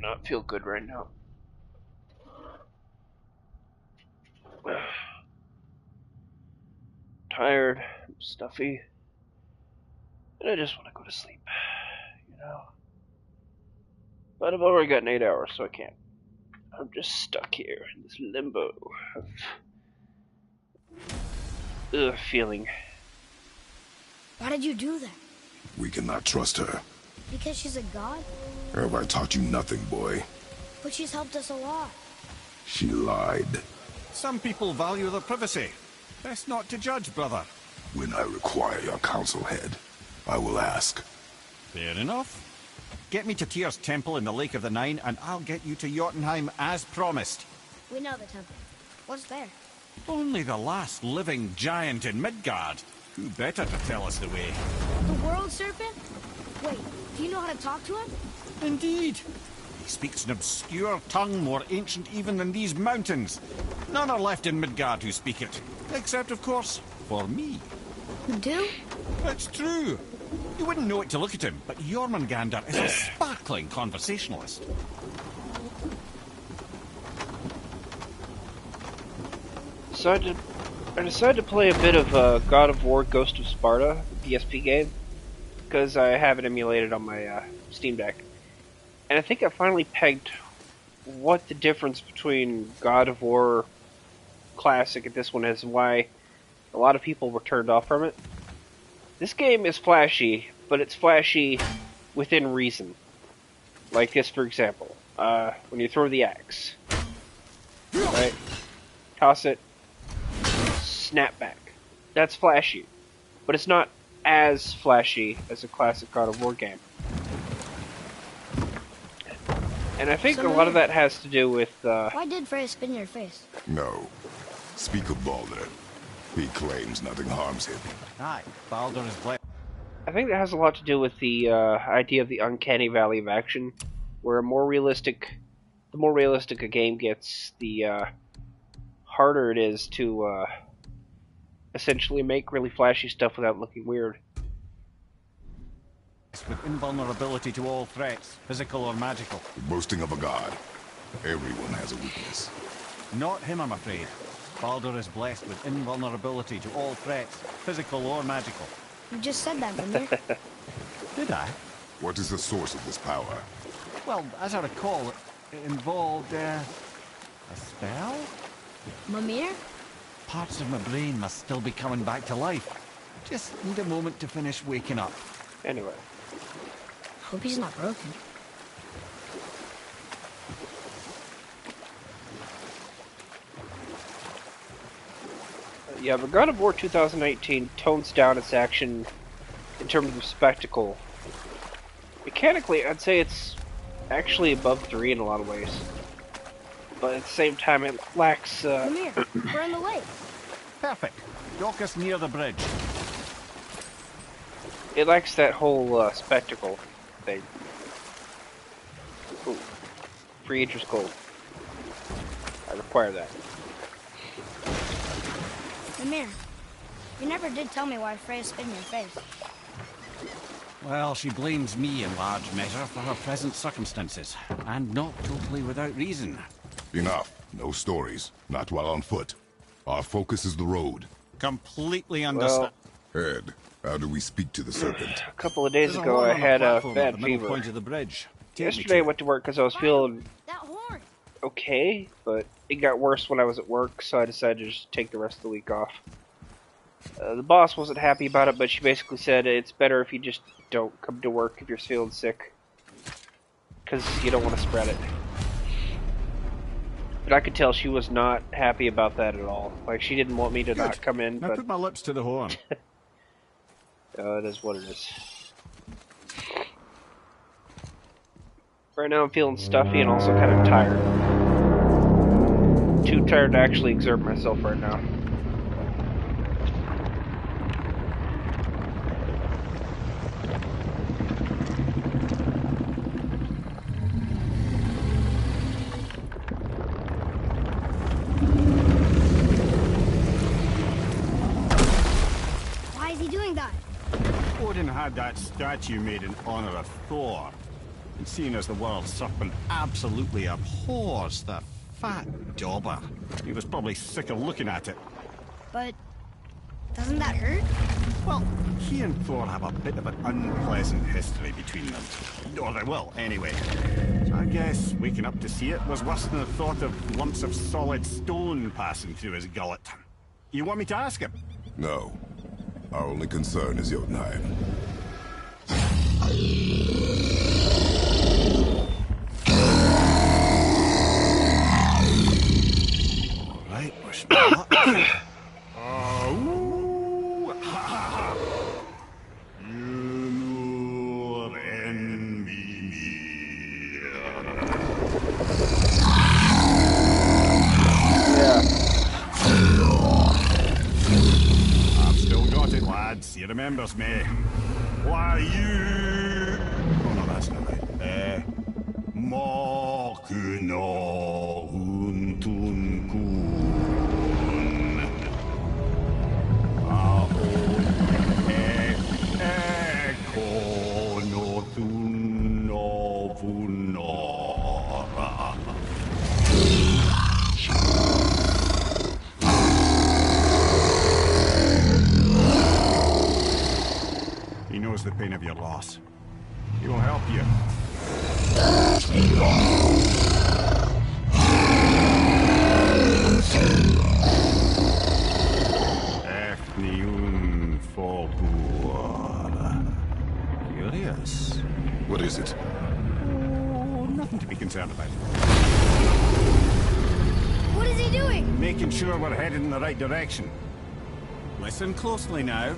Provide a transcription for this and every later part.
not feel good right now. Tired, I'm stuffy, and I just want to go to sleep, you know. But I've already gotten 8 hours, so I can't. I'm just stuck here in this limbo of feeling. Why did you do that? We cannot trust her. Because she's a god? Have I taught you nothing, boy? But she's helped us a lot. She lied. Some people value their privacy. Best not to judge, brother. When I require your council head, I will ask. Fair enough. Get me to Tyr's temple in the Lake of the Nine, and I'll get you to Jotunheim as promised. We know the temple. What's there? Only the last living giant in Midgard. Who better to tell us the way? The World Serpent? Wait, do you know how to talk to him? Indeed. He speaks an obscure tongue more ancient even than these mountains. None are left in Midgard who speak it. Except, of course, for me. You do? It's true. You wouldn't know it to look at him, but Jormungandr is a sparkling conversationalist. I decided to play a bit of God of War Ghost of Sparta, the PSP game, because I have it emulated on my Steam Deck. And I think I finally pegged what the difference between God of War Classic and this one is, and why a lot of people were turned off from it. This game is flashy, but it's flashy within reason. Like this, for example. When you throw the axe, right? Toss it, snap back. That's flashy. But it's not as flashy as a classic God of War game. And I think a lot of that has to do with, Why did Freya spin your face? No. Speak of Baldur. He claims nothing harms him. Aye, Baldur is blessed. I think that has a lot to do with the idea of the uncanny valley of action, where the more realistic a game gets, the harder it is to essentially make really flashy stuff without looking weird. With invulnerability to all threats, physical or magical. Boasting of a god. Everyone has a weakness. Not him, I'm afraid. Baldur is blessed with invulnerability to all threats, physical or magical. You just said that, Mimir. Did I? What is the source of this power? Well, as I recall, it involved, a spell? Mimir? Parts of my brain must still be coming back to life. Just need a moment to finish waking up. Anyway. Hope he's not broken. Yeah, but God of War 2018 tones down its action in terms of spectacle. Mechanically, I'd say it's actually above 3 in a lot of ways. But at the same time, it lacks, Mimir, we're in the lake. Perfect. Dock us near the bridge. it lacks that whole spectacle thing. Ooh. 3 inches cold. I require that. Mimir, you never did tell me why Freya spit in your face. Well, she blames me in large measure for her present circumstances, and not totally without reason. Enough. No stories. Not while on foot. Our focus is the road. Completely understand. Ed, how do we speak to the serpent? A couple of days ago, I had a bad fever. Point of the bridge. Yesterday, I went to work because I was feeling That horn! okay, but it got worse when I was at work, so I decided to just take the rest of the week off. The boss wasn't happy about it, but she basically said it's better if you just don't come to work if you're feeling sick, because you don't want to spread it. But I could tell she was not happy about that at all. Like, she didn't want me to not come in, I but put my lips to the horn. it is what it is. Right now I'm feeling stuffy and also kind of tired. Too tired to actually exert myself right now. Why is he doing that? Odin had that statue made in honor of Thor. And seeing as the world serpent absolutely abhors the fat dauber, he was probably sick of looking at it. But doesn't that hurt? Well, he and Thor have a bit of an unpleasant history between them. Or they will, anyway. So I guess waking up to see it was worse than the thought of lumps of solid stone passing through his gullet. You want me to ask him? No. Our only concern is Jotunheim. Alright, we're spot. He remembers me. Why you... Oh no, that's not right. Mokuno Huntun Kun. Eko no Thuno Vunora. He knows the pain of your loss. He will help you. Efniun Folkur. Curious. What is it? Oh, nothing to be concerned about. What is he doing? Making sure we're headed in the right direction. Listen closely now.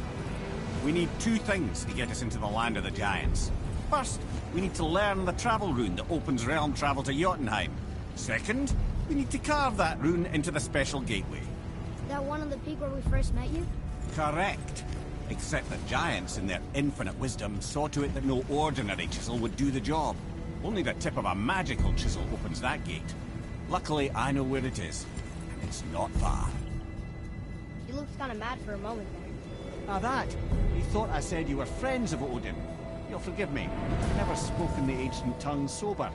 We need two things to get us into the land of the giants. First, we need to learn the travel rune that opens realm travel to Jotunheim. Second, we need to carve that rune into the special gateway. That one on the peak where we first met you? Correct. Except the giants, in their infinite wisdom, saw to it that no ordinary chisel would do the job. Only the tip of a magical chisel opens that gate. Luckily, I know where it is, and it's not far. You looked kind of mad for a moment there. Ah, that? You thought I said you were friends of Odin. You'll forgive me. I've never spoken the ancient tongue sober.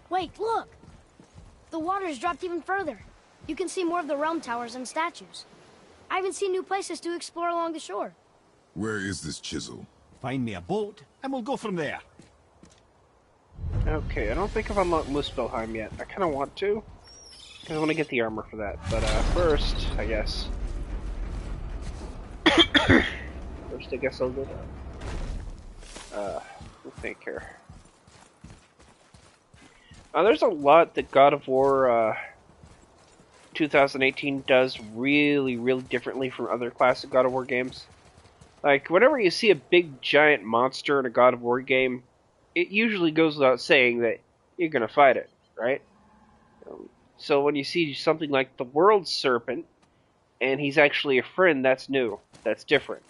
Wait, look! The water's dropped even further. You can see more of the realm towers and statues. I even see new places to explore along the shore. Where is this chisel? Find me a boat, and we'll go from there. Okay, I don't think I've unlocked Muspelheim yet. I kind of want to. I want to get the armor for that. But first, I guess. First, I guess I'll go down. We'll think here. There's a lot that God of War 2018 does really, really differently from other classic God of War games. Like, whenever you see a big giant monster in a God of War game, it usually goes without saying that you're going to fight it, right? So when you see something like the World Serpent, and he's actually a friend, that's new. That's different.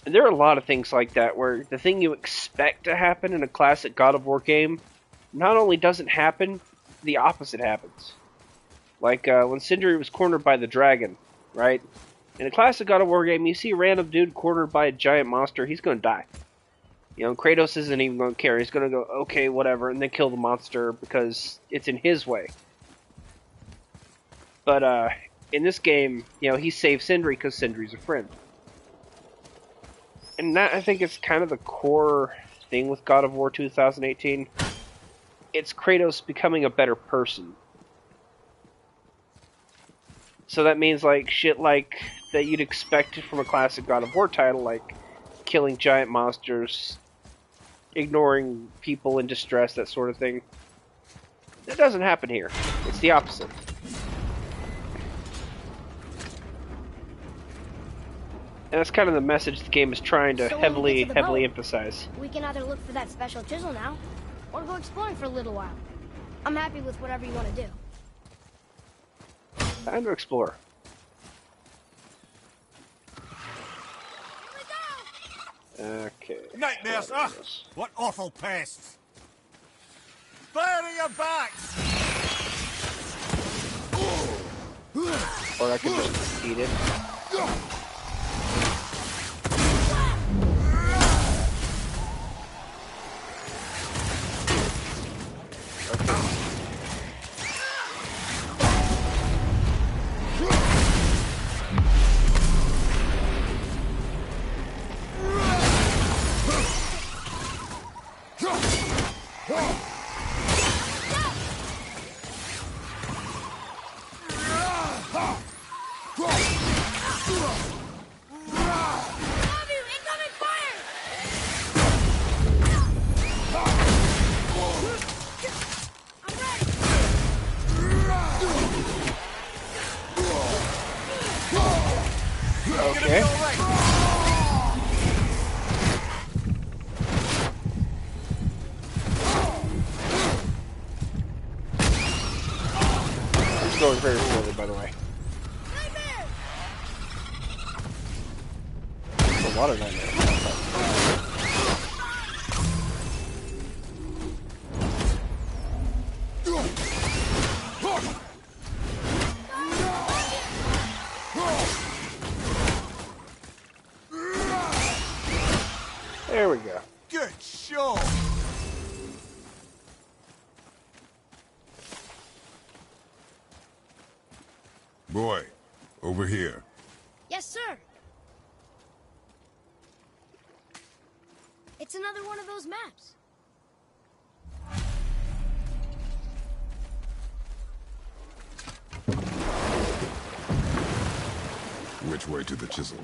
And there are a lot of things like that, where the thing you expect to happen in a classic God of War game not only doesn't happen, the opposite happens. Like when Sindri was cornered by the dragon, right? In a classic God of War game, you see a random dude cornered by a giant monster, he's going to die. You know, Kratos isn't even going to care. He's going to go, okay, whatever, and then kill the monster because it's in his way. But in this game, you know, he saves Sindri because Sindri's a friend. And that, I think, is kind of the core thing with God of War 2018. It's Kratos becoming a better person. So that means, like, shit like that you'd expect from a classic God of War title, like killing giant monsters, ignoring people in distress, that sort of thing. That doesn't happen here. It's the opposite. And that's kind of the message the game is trying to heavily emphasize. We can either look for that special chisel now, or go exploring for a little while. I'm happy with whatever you want to do. Time to explore. Okay. Nightmares! Ugh! What awful pests! Fire in your backs! Or I could just eat it. Okay. It's going very slowly, by the way. It's a water nightmare. There we go. Good show. Boy, over here. Yes, sir. It's another one of those maps. Which way to the chisel?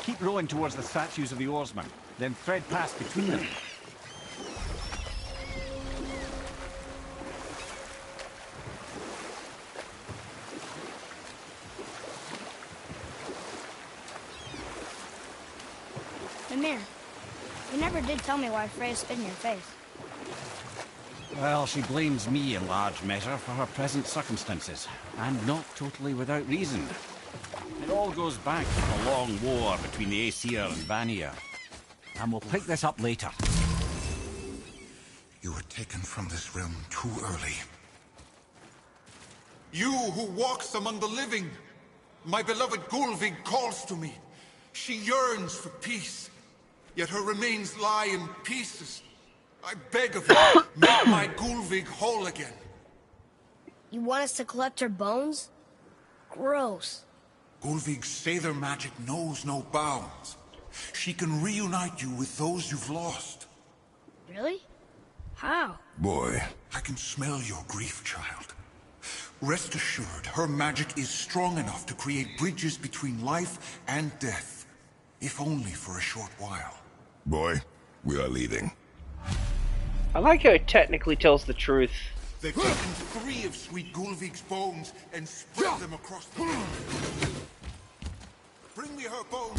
Keep rowing towards the statues of the oarsmen, then thread past between them. Mimir, you never did tell me why Freya spit in your face. Well, she blames me in large measure for her present circumstances, and not totally without reason. It all goes back to the long war between the Aesir and Vanir. And we'll pick this up later. You were taken from this realm too early. You who walks among the living! My beloved Gulvig calls to me. She yearns for peace, yet her remains lie in pieces. I beg of you, make my Gulvig whole again. You want us to collect her bones? Gross. Gulvig's Seidr magic knows no bounds. She can reunite you with those you've lost. Really? How? Boy. I can smell your grief, child. Rest assured, her magic is strong enough to create bridges between life and death. If only for a short while. Boy, we are leaving. I like how it technically tells the truth. They've taken 3 of sweet Gulvig's bones and spread them across the land. Bring me her bones.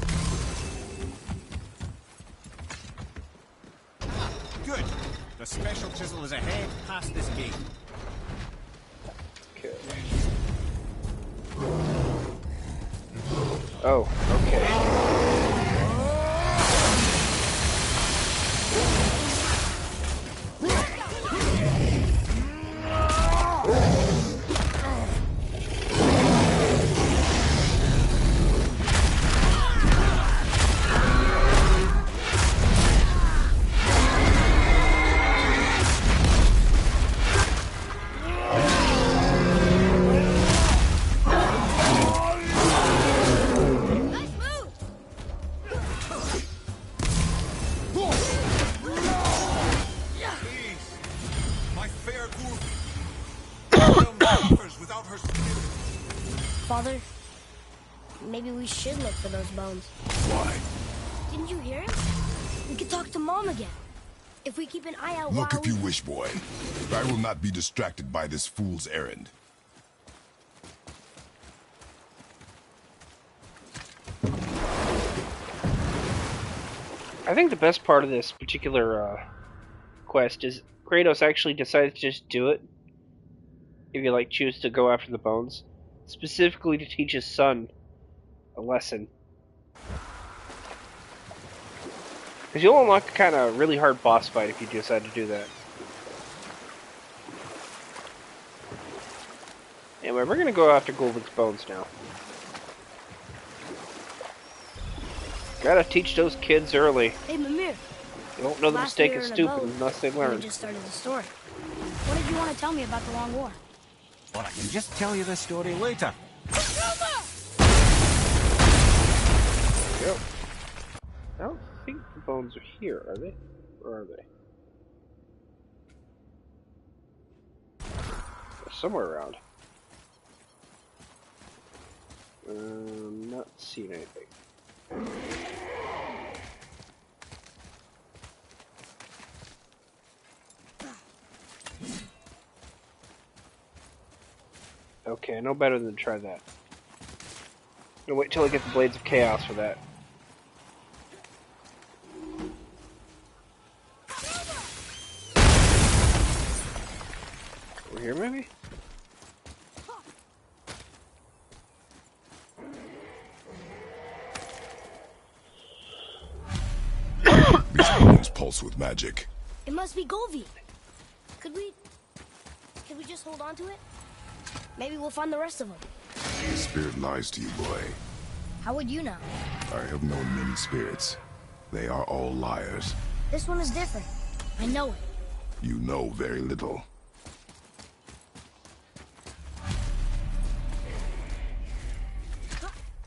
Good. The special chisel is ahead past this gate. Okay. Oh, okay. Father, maybe we should look for those bones. Why? Didn't you hear him? We could talk to Mom again. If we keep an eye out Look while if you wish, boy. I will not be distracted by this fool's errand. I think the best part of this particular quest is Kratos actually decides to just do it. If you like choose to go after the bones, specifically to teach his son a lesson. Because you'll unlock a kind of really hard boss fight if you decide to do that. Anyway, we're gonna go after Gulvig's bones now. Gotta teach those kids early. Hey, Mimir. They don't know the Last mistake we were is in a stupid boat, unless they We learn. just started the story. What did you want to tell me about the Long War? Or I can just tell you this story later. Yep. I don't think the bones are here, are they? Or are they? They're somewhere around. Not seeing anything. Okay, no better than try that. Gonna wait till I get the Blades of Chaos for that. Over here, maybe? These bones pulse with magic. It must be Golvi. Could we just hold on to it? Maybe we'll find the rest of them. The spirit lies to you, boy. How would you know? I have known many spirits. They are all liars. This one is different. I know it. You know very little.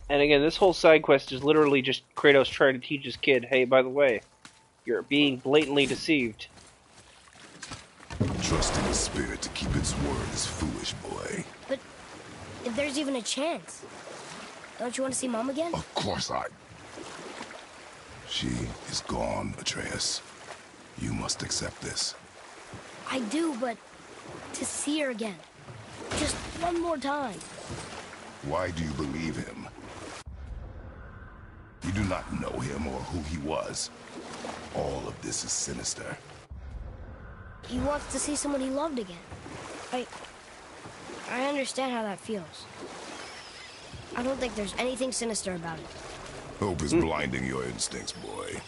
And again, this whole side quest is literally just Kratos trying to teach his kid, hey, by the way, you're being blatantly deceived. Trusting a spirit to keep its word is foolish, boy. But if there's even a chance, don't you want to see Mom again? Of course I... She is gone, Atreus. You must accept this. I do, but to see her again. Just one more time. Why do you believe him? You do not know him or who he was. All of this is sinister. He wants to see someone he loved again. I understand how that feels. I don't think there's anything sinister about it. Hope is blinding your instincts, boy.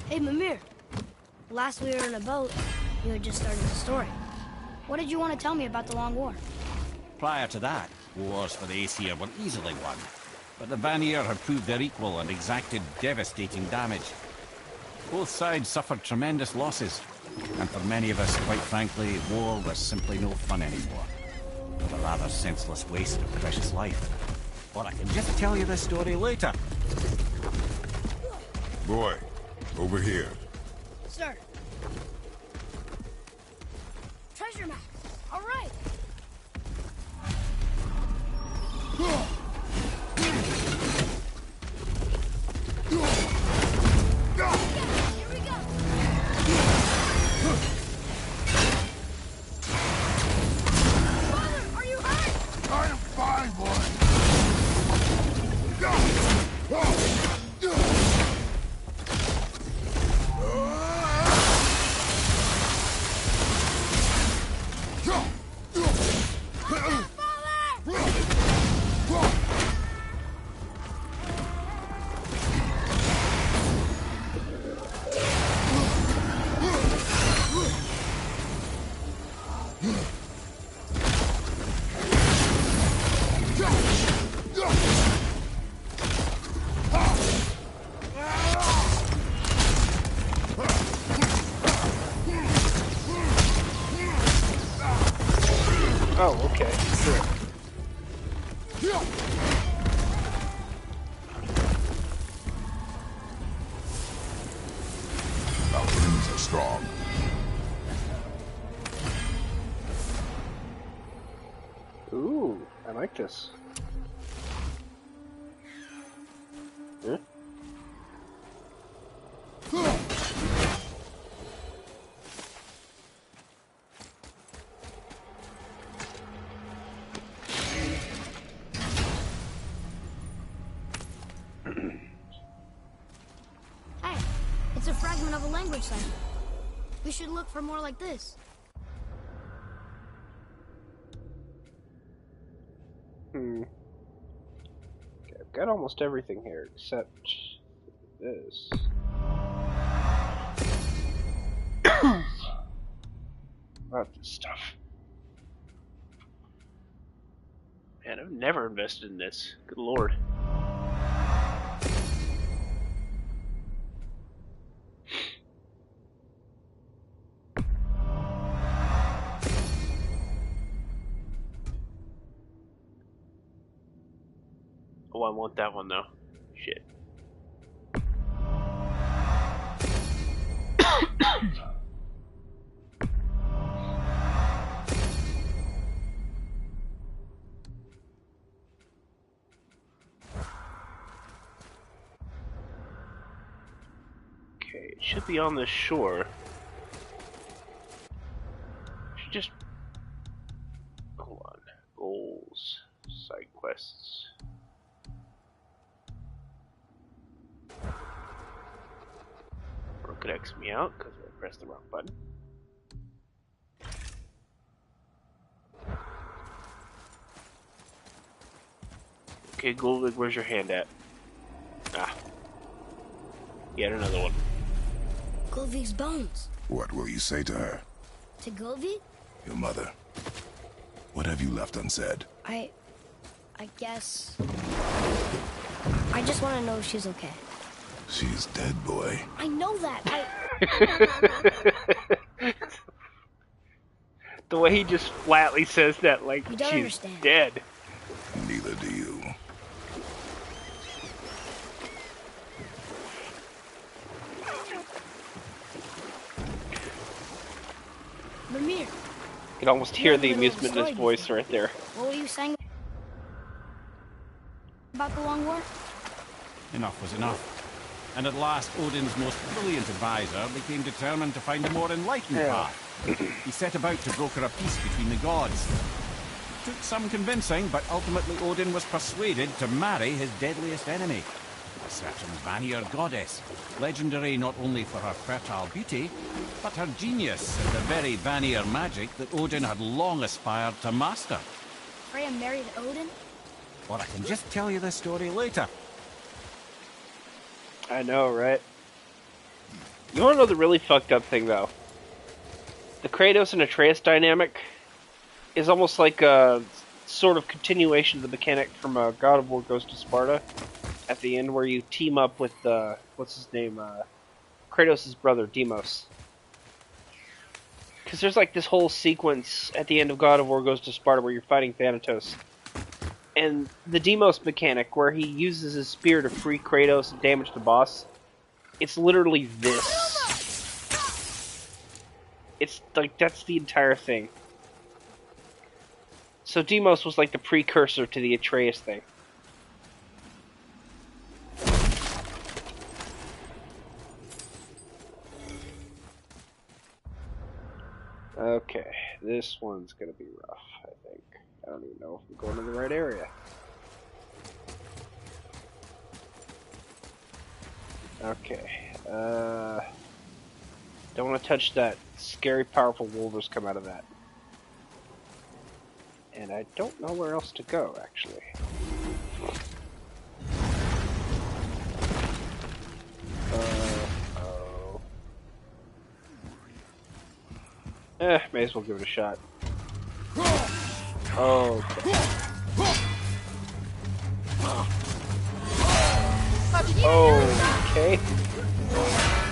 Hey, Mimir. Last we were in a boat, you had just started the story. What did you want to tell me about the Long War? Prior to that, wars for the Aesir were easily won. But the Vanir had proved their equal and exacted devastating damage. Both sides suffered tremendous losses. And for many of us, quite frankly, war was simply no fun anymore. But a rather senseless waste of precious life. Or I can just tell you this story later. Boy, over here. Sir. Treasure map. All right. Here we go. Father, are you hurt? I am fine, boy. Oh, okay. Sure. Our enemies are strong. Ooh, I like this. Huh? Hey, it's a fragment of a language cipher. We should look for more like this. Okay, I've got almost everything here except this. About this stuff. Man, I've never invested in this. Good lord. Oh, I want that one though. Shit. Okay, it should be on the shore. quests. Broken X me out because I pressed the wrong button. Okay, Gulvig, where's your hand at? Ah. Yet another one. Gulvig's bones. What will you say to her? To Gulvig? Your mother. What have you left unsaid? I guess... I just want to know if she's okay. She's dead, boy. I know that. The way he just flatly says that, like You don't she's understand. dead. Neither do you. Mimir, You can almost hear the Never been able to amusement in his story voice before. right there. what were you saying about the Long War? Enough was enough. And at last, Odin's most brilliant advisor became determined to find a more enlightened path. He set about to broker a peace between the gods. Took some convincing, but ultimately Odin was persuaded to marry his deadliest enemy, a certain Vanir goddess, legendary not only for her fertile beauty, but her genius in the very Vanir magic that Odin had long aspired to master. Freya married Odin? Or I can just tell you this story later. I know, right? You wanna know the really fucked up thing, though? The Kratos and Atreus dynamic is almost like a sort of continuation of the mechanic from God of War Ghost of Sparta at the end, where you team up with, what's his name, Kratos' brother, Deimos. Because there's like this whole sequence at the end of God of War Ghost of Sparta where you're fighting Thanatos. And the Deimos mechanic, where he uses his spear to free Kratos and damage the boss, it's literally this. It's like, that's the entire thing. So Deimos was like the precursor to the Atreus thing. Okay, this one's gonna be rough, I think. I don't even know if I'm going to the right area. Okay, don't want to touch that. Scary, powerful wolves come out of that. And I don't know where else to go, actually. Oh. May as well give it a shot. Okay. Okay.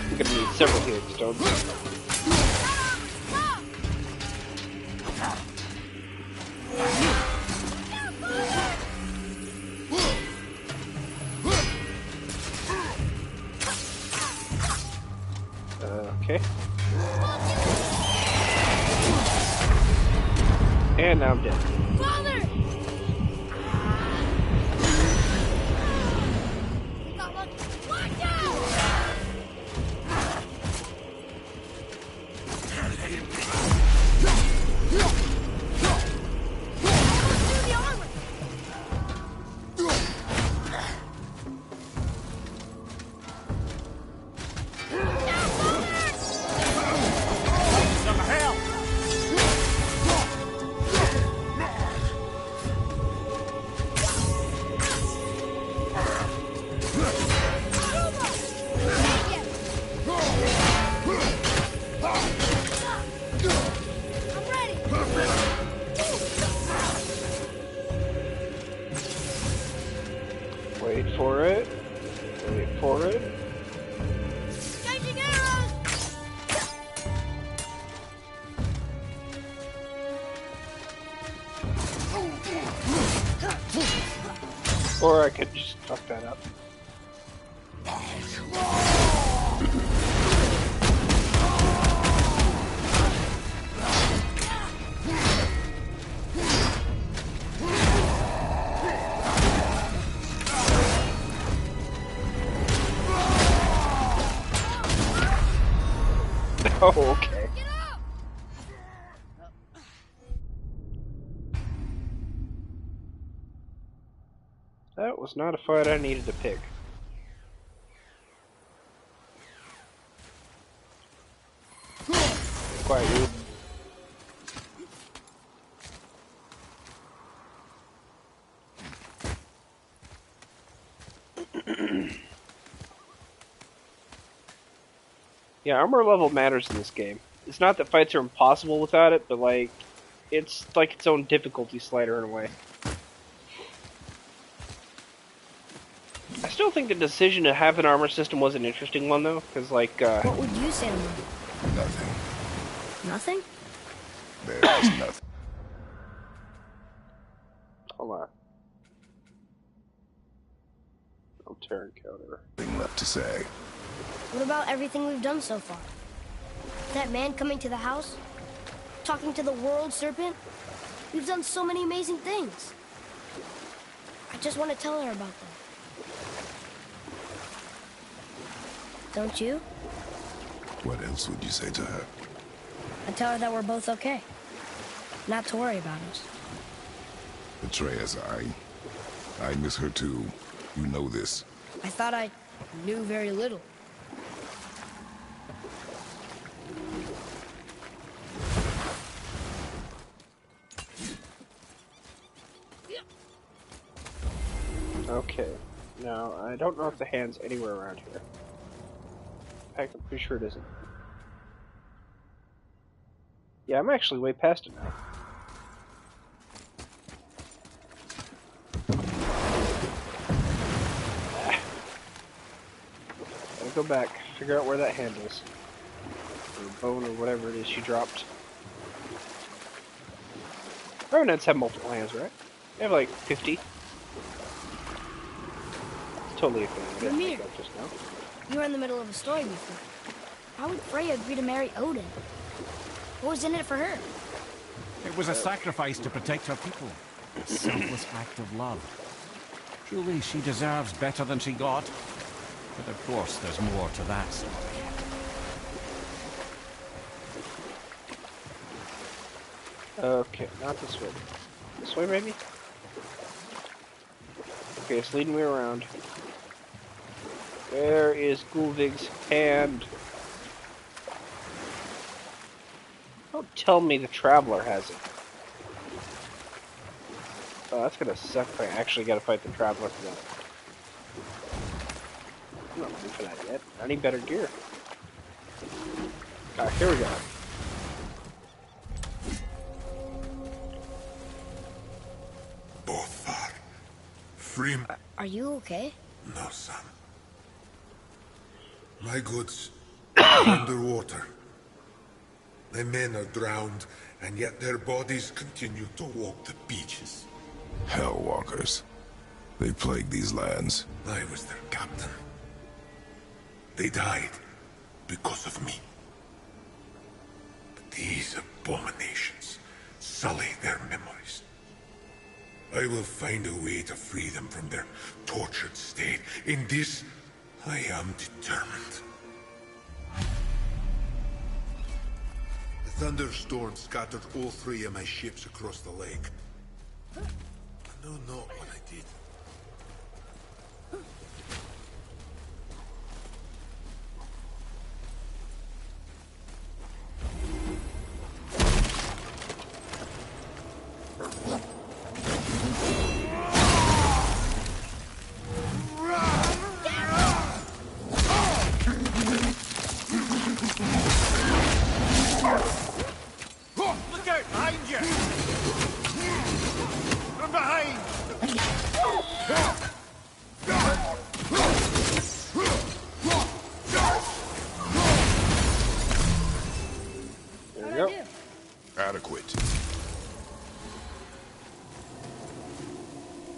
We're gonna need several healing stones. Okay. And now I'm dead. Father! Got lucky. Watch out! Almost through the armor. Some help! I'm ready. Wait for it. Wait for it. Changing arrows. Or I could just fuck that up. Oh, okay. Get up. was not a fight I needed to pick. Quite rude. Yeah, armor level matters in this game. It's not that fights are impossible without it, but like, it's like its own difficulty slider in a way. I still think the decision to have an armor system was an interesting one, though, because like, What would you say to me? Nothing. Nothing? There's nothing hold on. I'm tearing counter. left to say. What about everything we've done so far? That man coming to the house? Talking to the world serpent? We've done so many amazing things. I just want to tell her about them. Don't you? What else would you say to her? I'd tell her that we're both okay. Not to worry about us. Atreus, I miss her too. You know this. I thought I knew very little. Okay. Now, I don't know if the hand's anywhere around here. In fact, I'm pretty sure it isn't. Yeah, I'm actually way past it now. Gotta go back, figure out where that hand is. Or bone or whatever it is she dropped. Revenants have multiple hands, right? They have like 50. Totally a thing. I didn't think that just now. You were in the middle of a story before. How would Freya agree to marry Odin? What was in it for her? It was a sacrifice to protect her people. A selfless act of love. Truly, she deserves better than she got. But of course, there's more to that story. Okay, not this way. This way, maybe? Okay, it's leading me around. Where is Gulvig's hand? Don't tell me the Traveler has it. Oh, that's gonna suck if I actually gotta fight the Traveler for that. I'm not ready for that yet. I need better gear. Alright, here we go. Bothar. Free. Are you okay? No, son. My goods are underwater. My men are drowned, and yet their bodies continue to walk the beaches. Hellwalkers. They plague these lands. I was their captain. They died because of me. But these abominations sully their memories. I will find a way to free them from their tortured state. In this, I am determined. The thunderstorm scattered all 3 of my ships across the lake. I know not what I did. Look out! Behind you! From behind! There we go. Adequate.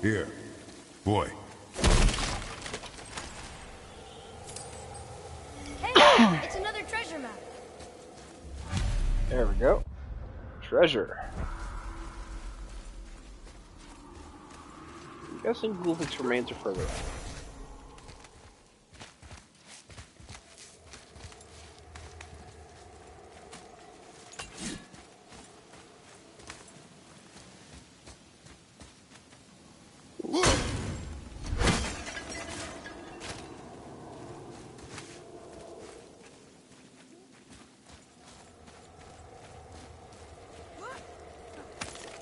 Here. Boy. Hey, it's another treasure map. There we go. Treasure. I'm guessing Gulvig's remains are further out.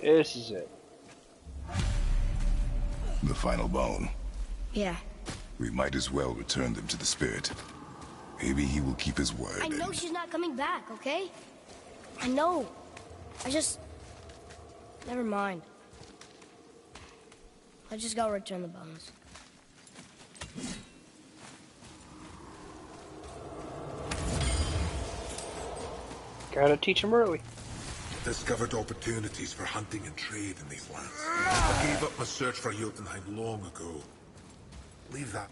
This is it. The final bone. Yeah. We might as well return them to the spirit. Maybe he will keep his word. I know she's not coming back, okay? I know. I just... Never mind. Let's just go return the bones. Gotta teach him early. Discovered opportunities for hunting and trade in these lands. I gave up my search for Jotunheim long ago. Leave that.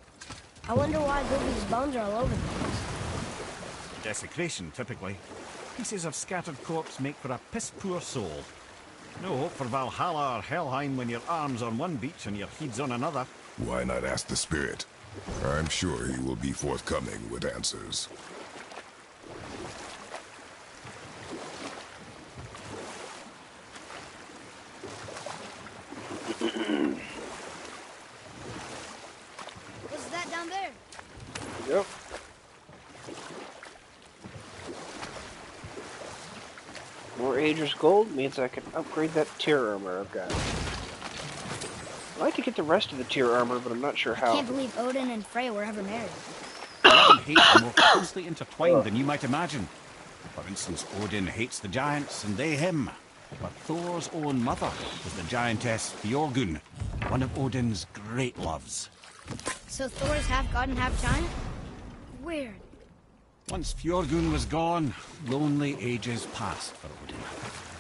I wonder why Gulvig's bones are all over the place. Desecration, typically. Pieces of scattered corpse make for a piss-poor soul. No hope for Valhalla or Helheim when your arm's on one beach and your head's on another. Why not ask the spirit? I'm sure he will be forthcoming with answers. What's that down there? Yep. More Ager's gold means I can upgrade that tier armor I've got. I'd like to get the rest of the tier armor, but I'm not sure how. Can't believe Odin and Freya were ever married. Love and hate are more closely intertwined than you might imagine. For instance, Odin hates the giants and they him. But Thor's own mother was the giantess Björgun, one of Odin's great loves. So Thor is half god and half giant? Weird. Once Fjorgun was gone, lonely ages passed for Odin.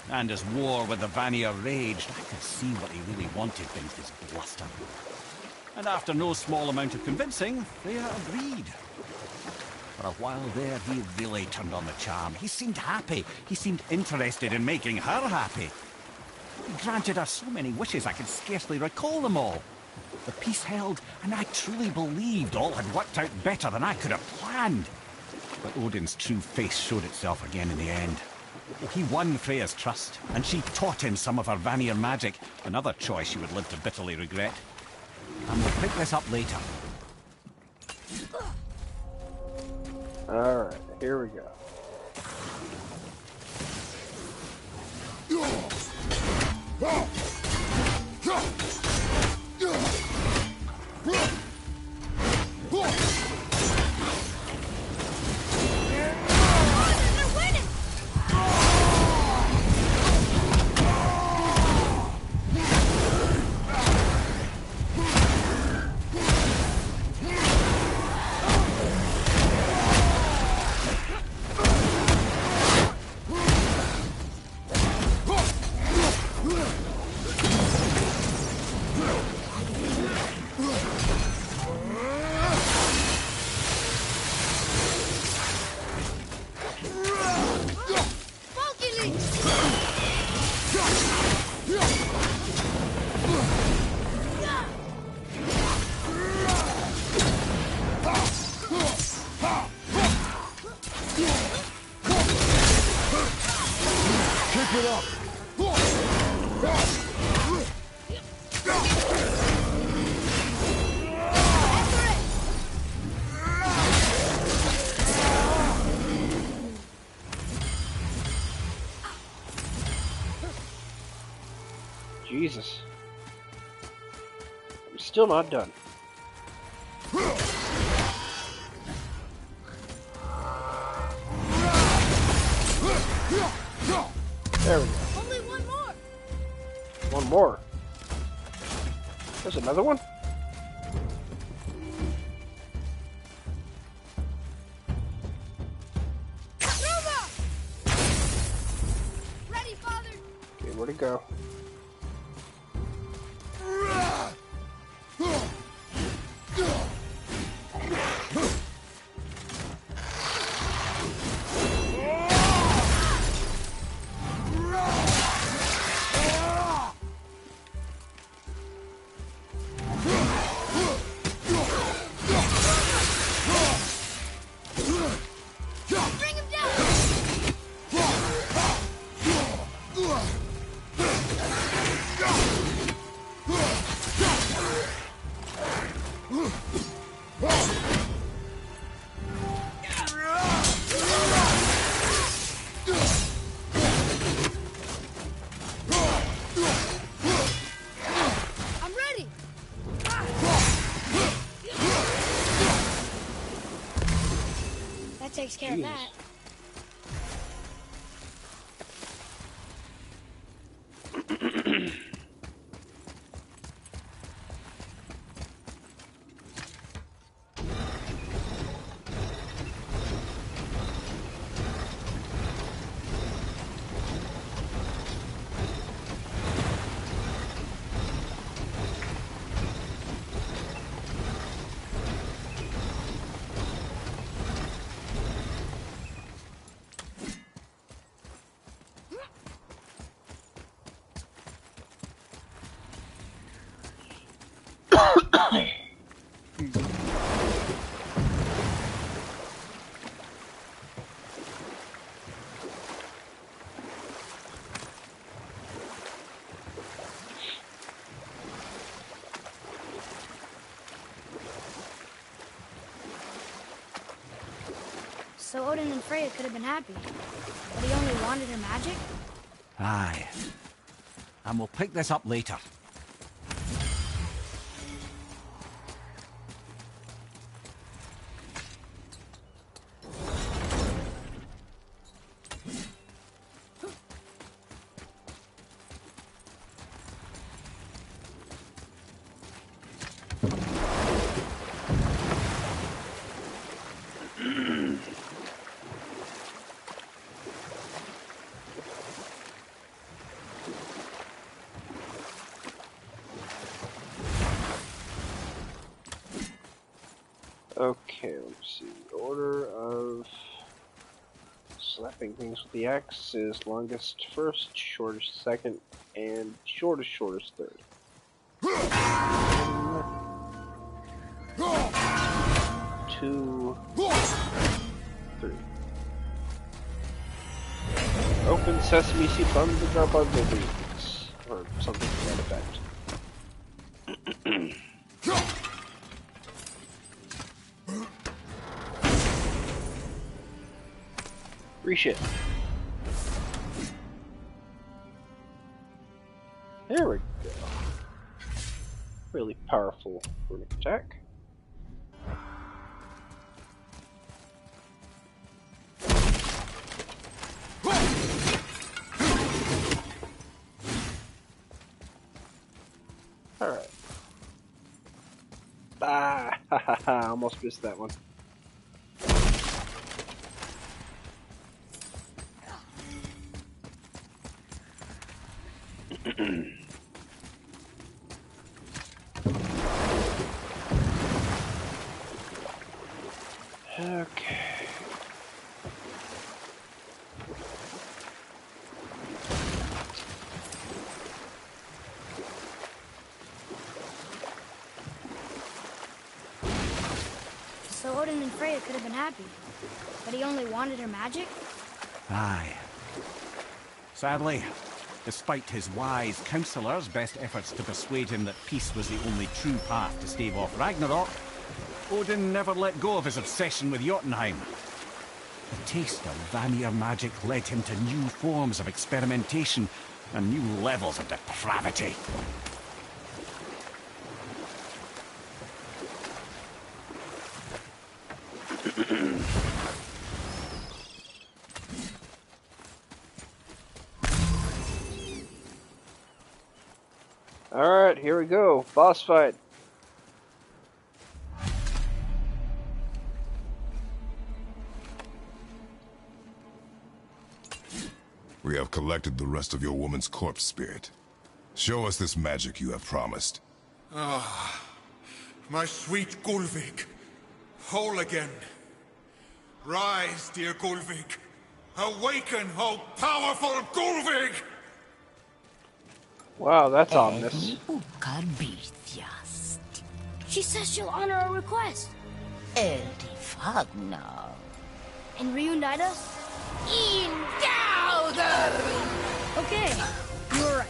And as war with the Vanir raged, I could see what he really wanted beneath his bluster. And after no small amount of convincing, Freya agreed. For a while there, he really turned on the charm. He seemed happy. He seemed interested in making her happy. He granted her so many wishes I could scarcely recall them all. The peace held, and I truly believed all had worked out better than I could have planned. But Odin's true face showed itself again in the end. He won Freya's trust, and she taught him some of her Vanir magic, another choice she would live to bitterly regret. And we'll pick this up later. Alright, here we go. Jesus. I'm still not done. There we go. Only one more! One more. There's another one? Ready, Father! Okay, where'd it go? Bring him down! That takes care of that. So Odin and Freya could have been happy, but he only wanted her magic? Aye. And we'll pick this up later. Okay, let's see. The order of slapping things with the axe is longest first, shortest second, and shortest third. 2, 3. Open sesame seed buns to drop on buildings, or something to that effect. Reshit. There we go. Really powerful runic attack. Alright. Ah, ha ha ha, almost missed that one. Okay. So Odin and Freya could have been happy, but he only wanted her magic? Aye. Sadly, despite his wise counsellors' best efforts to persuade him that peace was the only true path to stave off Ragnarok, Odin never let go of his obsession with Jotunheim. The taste of Vanir magic led him to new forms of experimentation and new levels of depravity. Alright, here we go. Boss fight. We have collected the rest of your woman's corpse spirit. Show us this magic you have promised. Ah, my sweet Gullveig. Whole again. Rise, dear Gullveig. Awaken, oh powerful Gullveig! Wow, that's ominous. She says she'll honor our request. And reunite us? Okay, you were right.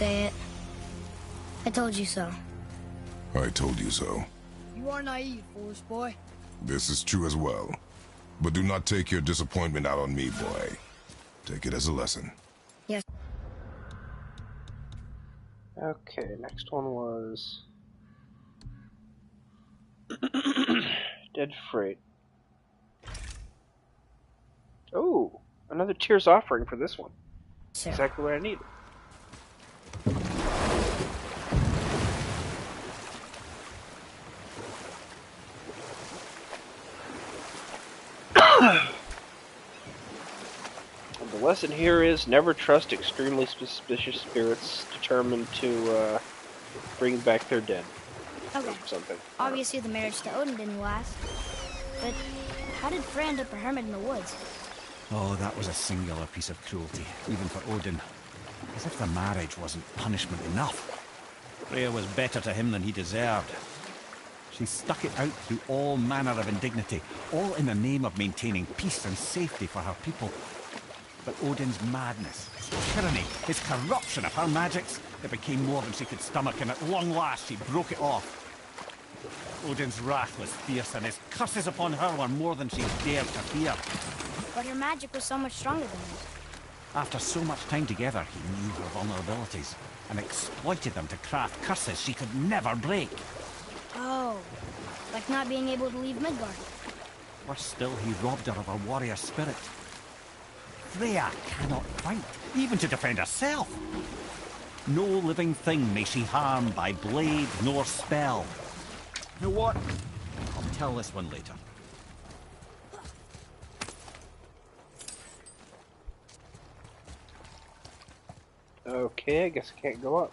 say it. I told you so. I told you so. You are naive, foolish boy. This is true as well. But do not take your disappointment out on me, boy. Take it as a lesson. Yes. Okay, next one was Dead Freight. Oh, another Tears offering for this one. Sir. Exactly what I needed. The lesson here is never trust extremely suspicious spirits determined to bring back their dead. Okay. Or something. Obviously the marriage to Odin didn't last. But how did Freya end up a hermit in the woods? Oh, that was a singular piece of cruelty, even for Odin. As if the marriage wasn't punishment enough. Freya was better to him than he deserved. She stuck it out through all manner of indignity, all in the name of maintaining peace and safety for her people. But Odin's madness, his tyranny, his corruption of her magics, it became more than she could stomach, and at long last she broke it off. Odin's wrath was fierce, and his curses upon her were more than she dared to fear. But her magic was so much stronger than his. After so much time together, he knew her vulnerabilities, and exploited them to craft curses she could never break. Oh, like not being able to leave Midgard. Worse still, he robbed her of her warrior spirit. Freya cannot fight, even to defend herself. No living thing may she harm by blade nor spell. You know what? I'll tell this one later. Okay, I guess I can't go up.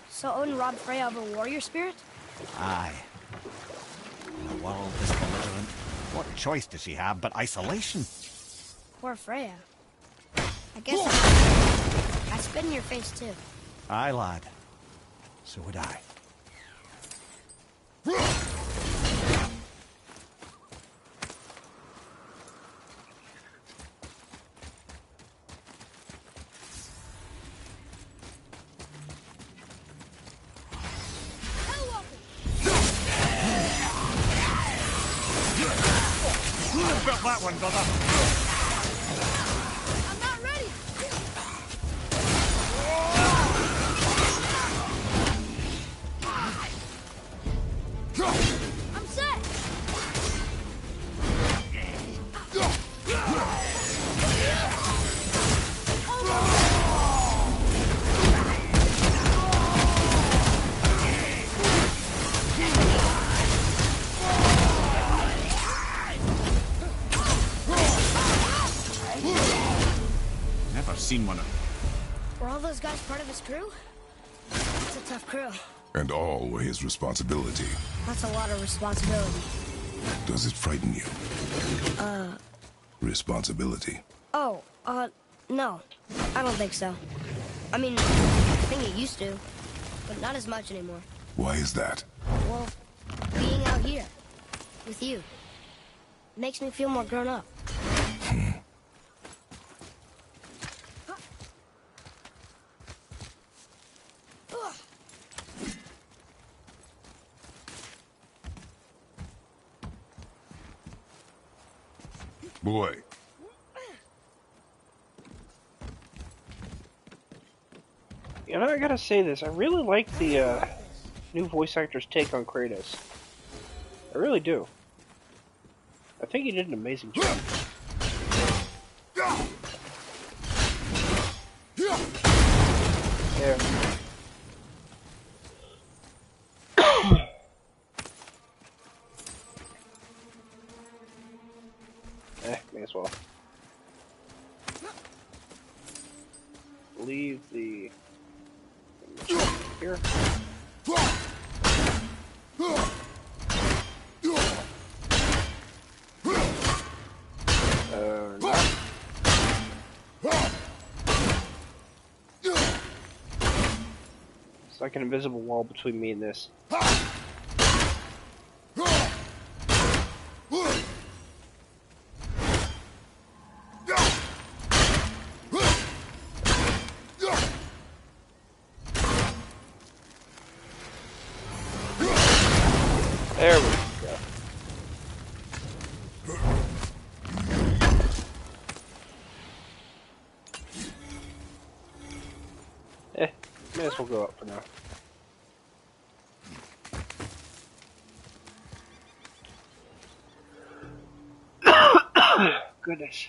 So Odin robbed Freya of her warrior spirit? Aye. In a world this belligerent, what choice does she have but isolation? Poor Freya. I guess I spit in your face too. Aye, lad. So would I. Got that one, brother. I'm not ready! I'm set! Never seen one of Were all those guys part of his crew? It's a tough crew. And all were his responsibility. That's a lot of responsibility. Does it frighten you? Responsibility. Oh, no. I don't think so. I mean, I think it used to, but not as much anymore. Why is that? Well, being out here, with you, makes me feel more grown up. Boy, You know, I gotta say this. I really like the new voice actor's take on Kratos. I really do. I think he did an amazing job. There. May as well. Leave the here. Not. It's like an invisible wall between me and this. There we go. May as well go up for now. Goodness.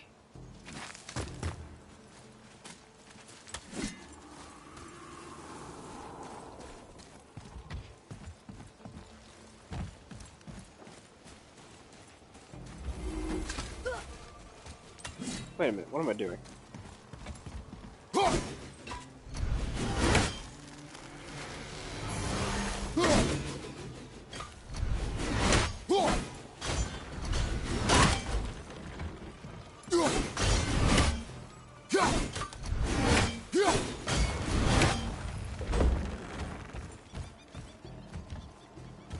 Wait a minute, what am I doing?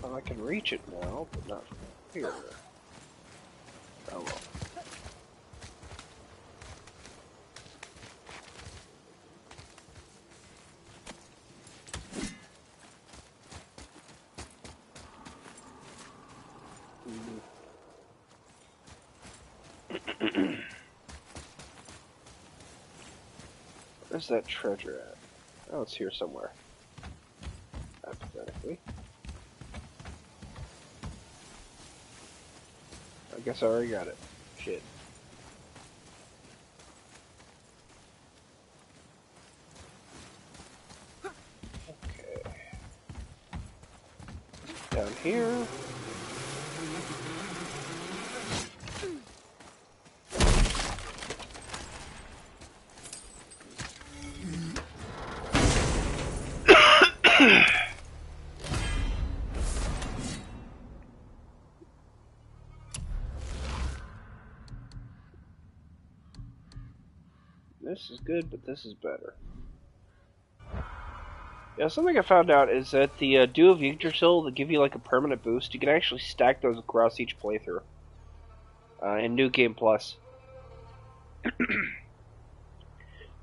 Well, I can reach it now, but not from here. Oh well. Where's that treasure at? Oh, it's here somewhere. Hypothetically. I guess I already got it. Shit. Okay. Down here. This is good, but this is better. Yeah, something I found out is that the Dew of Yggdrasil that give you like a permanent boost, you can actually stack those across each playthrough. In New Game Plus.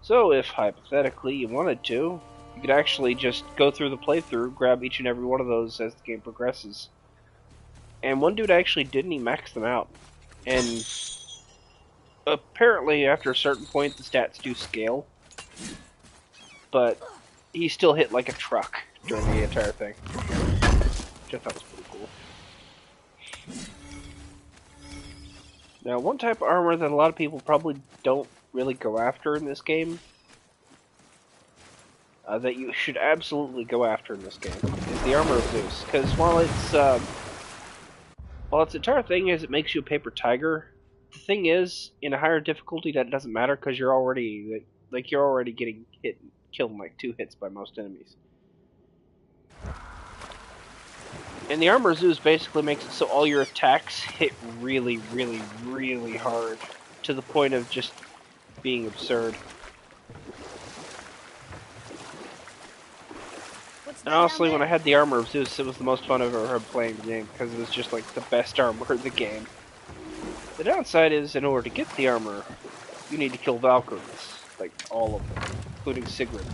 So if, hypothetically, you wanted to, you could actually just go through the playthrough, grab each and every one of those as the game progresses. And one dude actually didn't, he maxed them out. And apparently, after a certain point, the stats do scale. But he still hit like a truck during the entire thing. Which I thought was pretty cool. Now, one type of armor that a lot of people probably don't really go after in this game, that you should absolutely go after in this game, is the Armor of Zeus. Because while its entire thing is it makes you a paper tiger, the thing is, in a higher difficulty, that doesn't matter because you're already getting killed in like 2 hits by most enemies. And the Armor of Zeus basically makes it so all your attacks hit really, really, really hard, to the point of just being absurd. And honestly, when I had the Armor of Zeus, it was the most fun I've ever had playing the game, because it was just like the best armor in the game. The downside is, in order to get the armor, you need to kill Valkyries, like all of them, including Sigrid.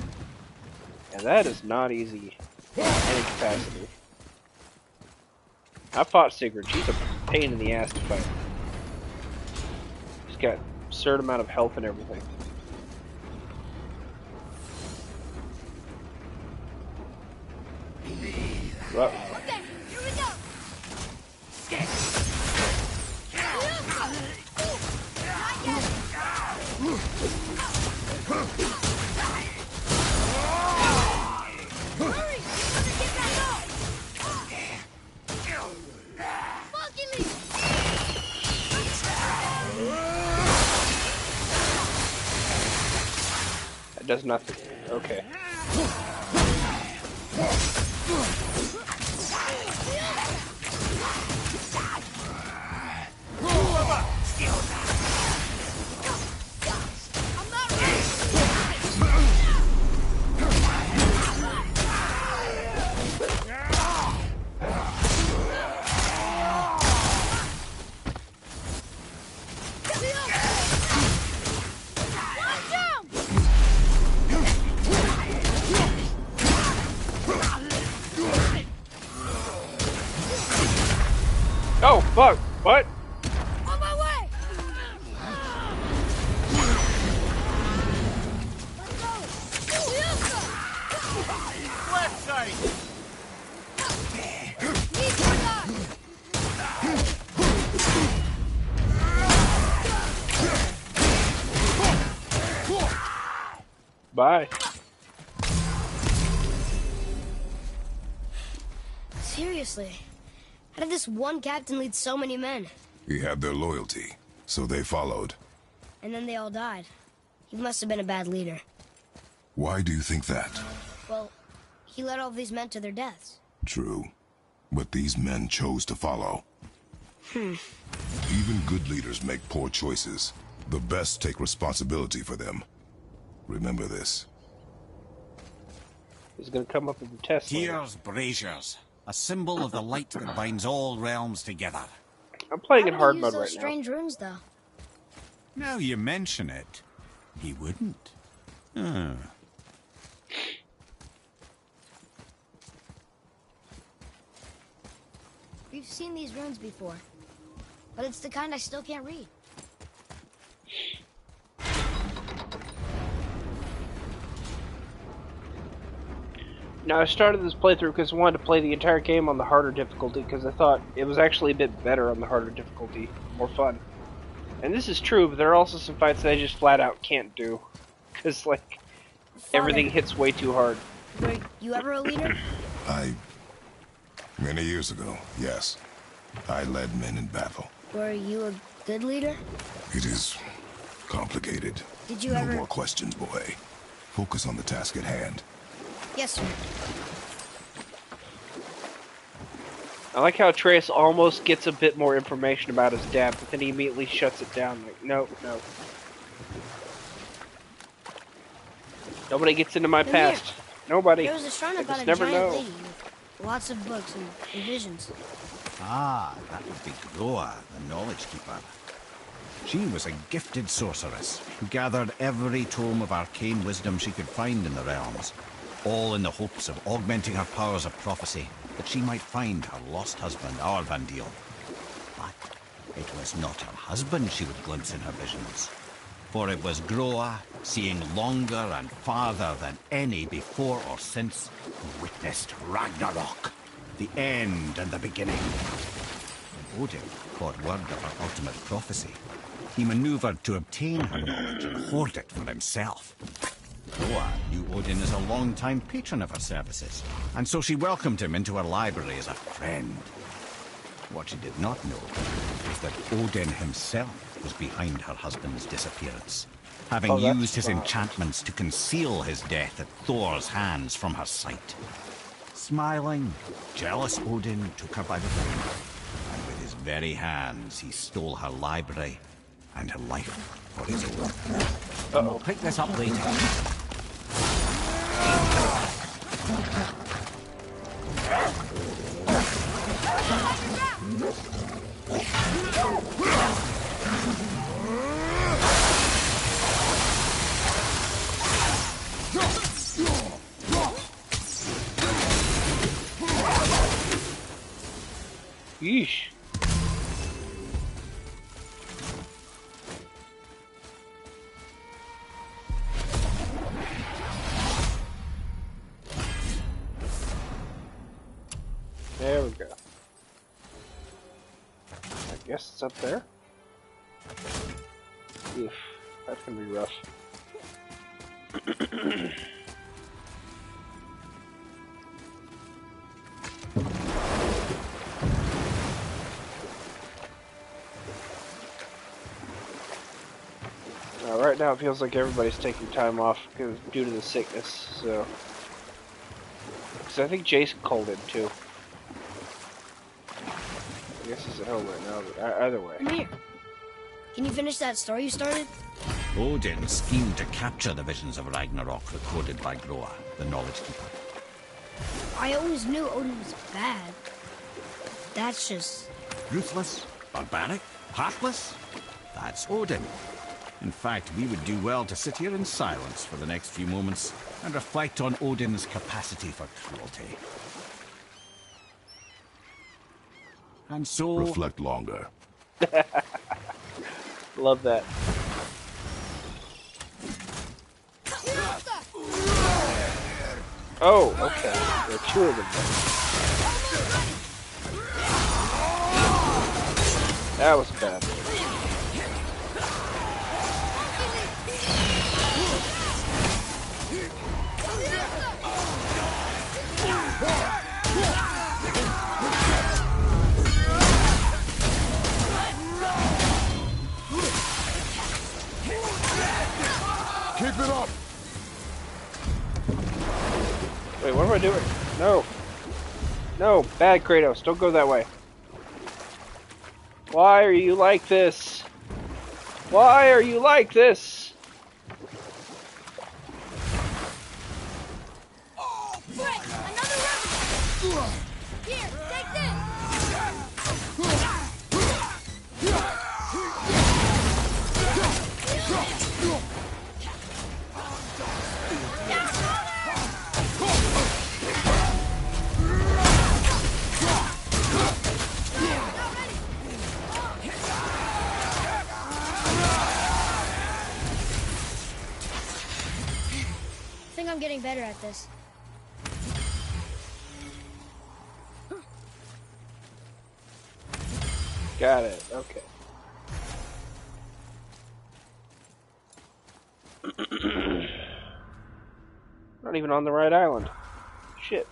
And that is not easy in any capacity. I fought Sigrid, she's a pain in the ass to fight. She's got an absurd amount of health and everything. Well, Okay, here we go. Hurry! Get back up! Monkey leap! that does nothing. Okay. I'm not ready! Oh, fuck! What? On my way! Let's go! Wheels Left side! Need to die! Bye. Seriously, how did this one captain lead so many men? He had their loyalty, so they followed. And then they all died. He must have been a bad leader. Why do you think that? Well, he led all of these men to their deaths. True. But these men chose to follow. Even good leaders make poor choices. The best take responsibility for them. Remember this. He's gonna come up with a test. later. Here's braziers, a symbol of the light that binds all realms together. I'm playing in How hard would he mode use right those now. strange runes, though? Now you mention it, he wouldn't. Hmm. We've seen these runes before, but it's the kind I still can't read. Now, I started this playthrough because I wanted to play the entire game on the harder difficulty because I thought it was actually a bit better on the harder difficulty, more fun. And this is true, but there are also some fights that I just flat out can't do. Because, like, everything hits way too hard. Were you ever a leader? Many years ago, yes. I led men in battle. Were you a good leader? It is complicated. Did you No ever... more questions, boy. Focus on the task at hand. Yes, sir. I like how Atreus almost gets a bit more information about his dad, but then he immediately shuts it down. Like, no, no. Nobody gets into my Then past. Nobody. There was a shrine I about just a never giant know. lady with lots of books and visions. Ah, that would be Groa, the Knowledge Keeper. She was a gifted sorceress who gathered every tome of arcane wisdom she could find in the realms, all in the hopes of augmenting her powers of prophecy, that she might find her lost husband, Arvandil. But it was not her husband she would glimpse in her visions, for it was Groa, seeing longer and farther than any before or since, who witnessed Ragnarok, the end and the beginning. Odin caught word of her ultimate prophecy. He maneuvered to obtain her knowledge and hoard it for himself. Groa knew Odin as a long-time patron of her services, and so she welcomed him into her library as a friend. What she did not know was that Odin himself was behind her husband's disappearance, having used his enchantments to conceal his death at Thor's hands from her sight. Smiling, jealous Odin took her by the rein, and with his very hands he stole her library and her life for his own. We'll pick this up later. Yeesh. There we go. I guess it's up there. Oof, that's gonna be rough. Right now it feels like everybody's taking time off due to the sickness, so... Because I think Jason called in too. I guess he's at home right now, but either way. Come here. Can you finish that story you started? Odin schemed to capture the visions of Ragnarok recorded by Groa, the Knowledge Keeper. I always knew Odin was bad. That's just... Ruthless, barbaric, heartless? That's Odin. In fact, we would do well to sit here in silence for the next few moments and reflect on Odin's capacity for cruelty. And so... Reflect longer. Love that. Oh, okay. There are two of them. That was bad. Keep it up! Wait, what am I doing? No. No, bad Kratos. Don't go that way. Why are you like this? Why are you like this? Oh, Frick! Another revenant! Here, take this! I think I'm getting better at this. Got it. Okay. Not even on the right island. Shit.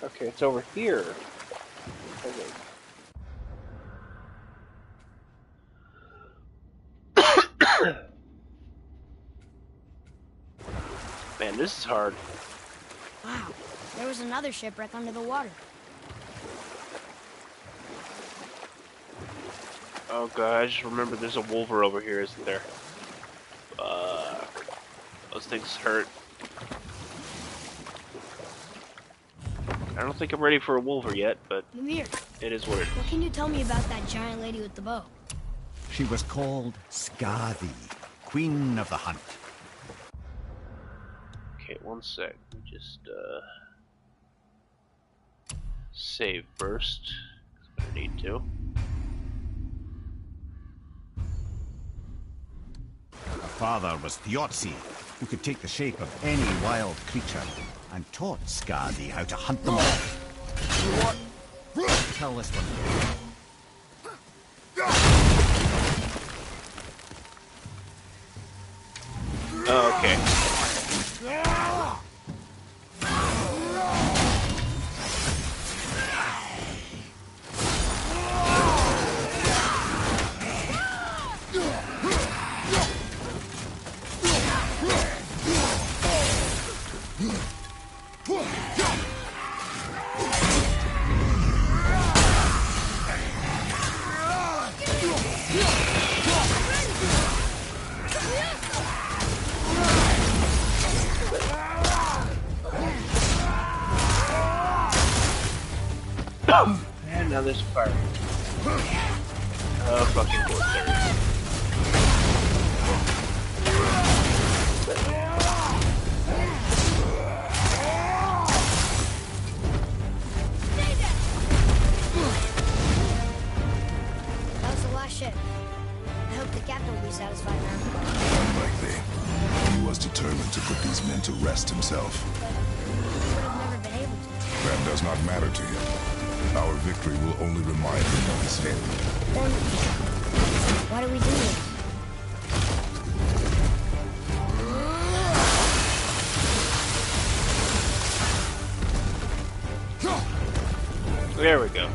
Okay, it's over here. Okay. Man, this is hard. Wow, there was another shipwreck under the water. Oh god, I just remember there's a wolver over here, isn't there? Those things hurt. I don't think I'm ready for a wolver yet, but Mimir, it is what it is. what can you tell me about that giant lady with the bow? She was called Skadi, Queen of the Hunt. Okay, one sec. Let me just save first. I need to. Her father was Thiotzi, who could take the shape of any wild creature, and taught Skadi how to hunt them all. Tell this one. Oh, okay. And now there's fire. Oh, fucking course there is. That was the last ship. I hope the captain will be satisfied now. Unlikely. He was determined to put these men to rest himself. He would have never been able to. That does not matter to him. Our victory will only remind him of his failure. Then, why do we do this? There we go.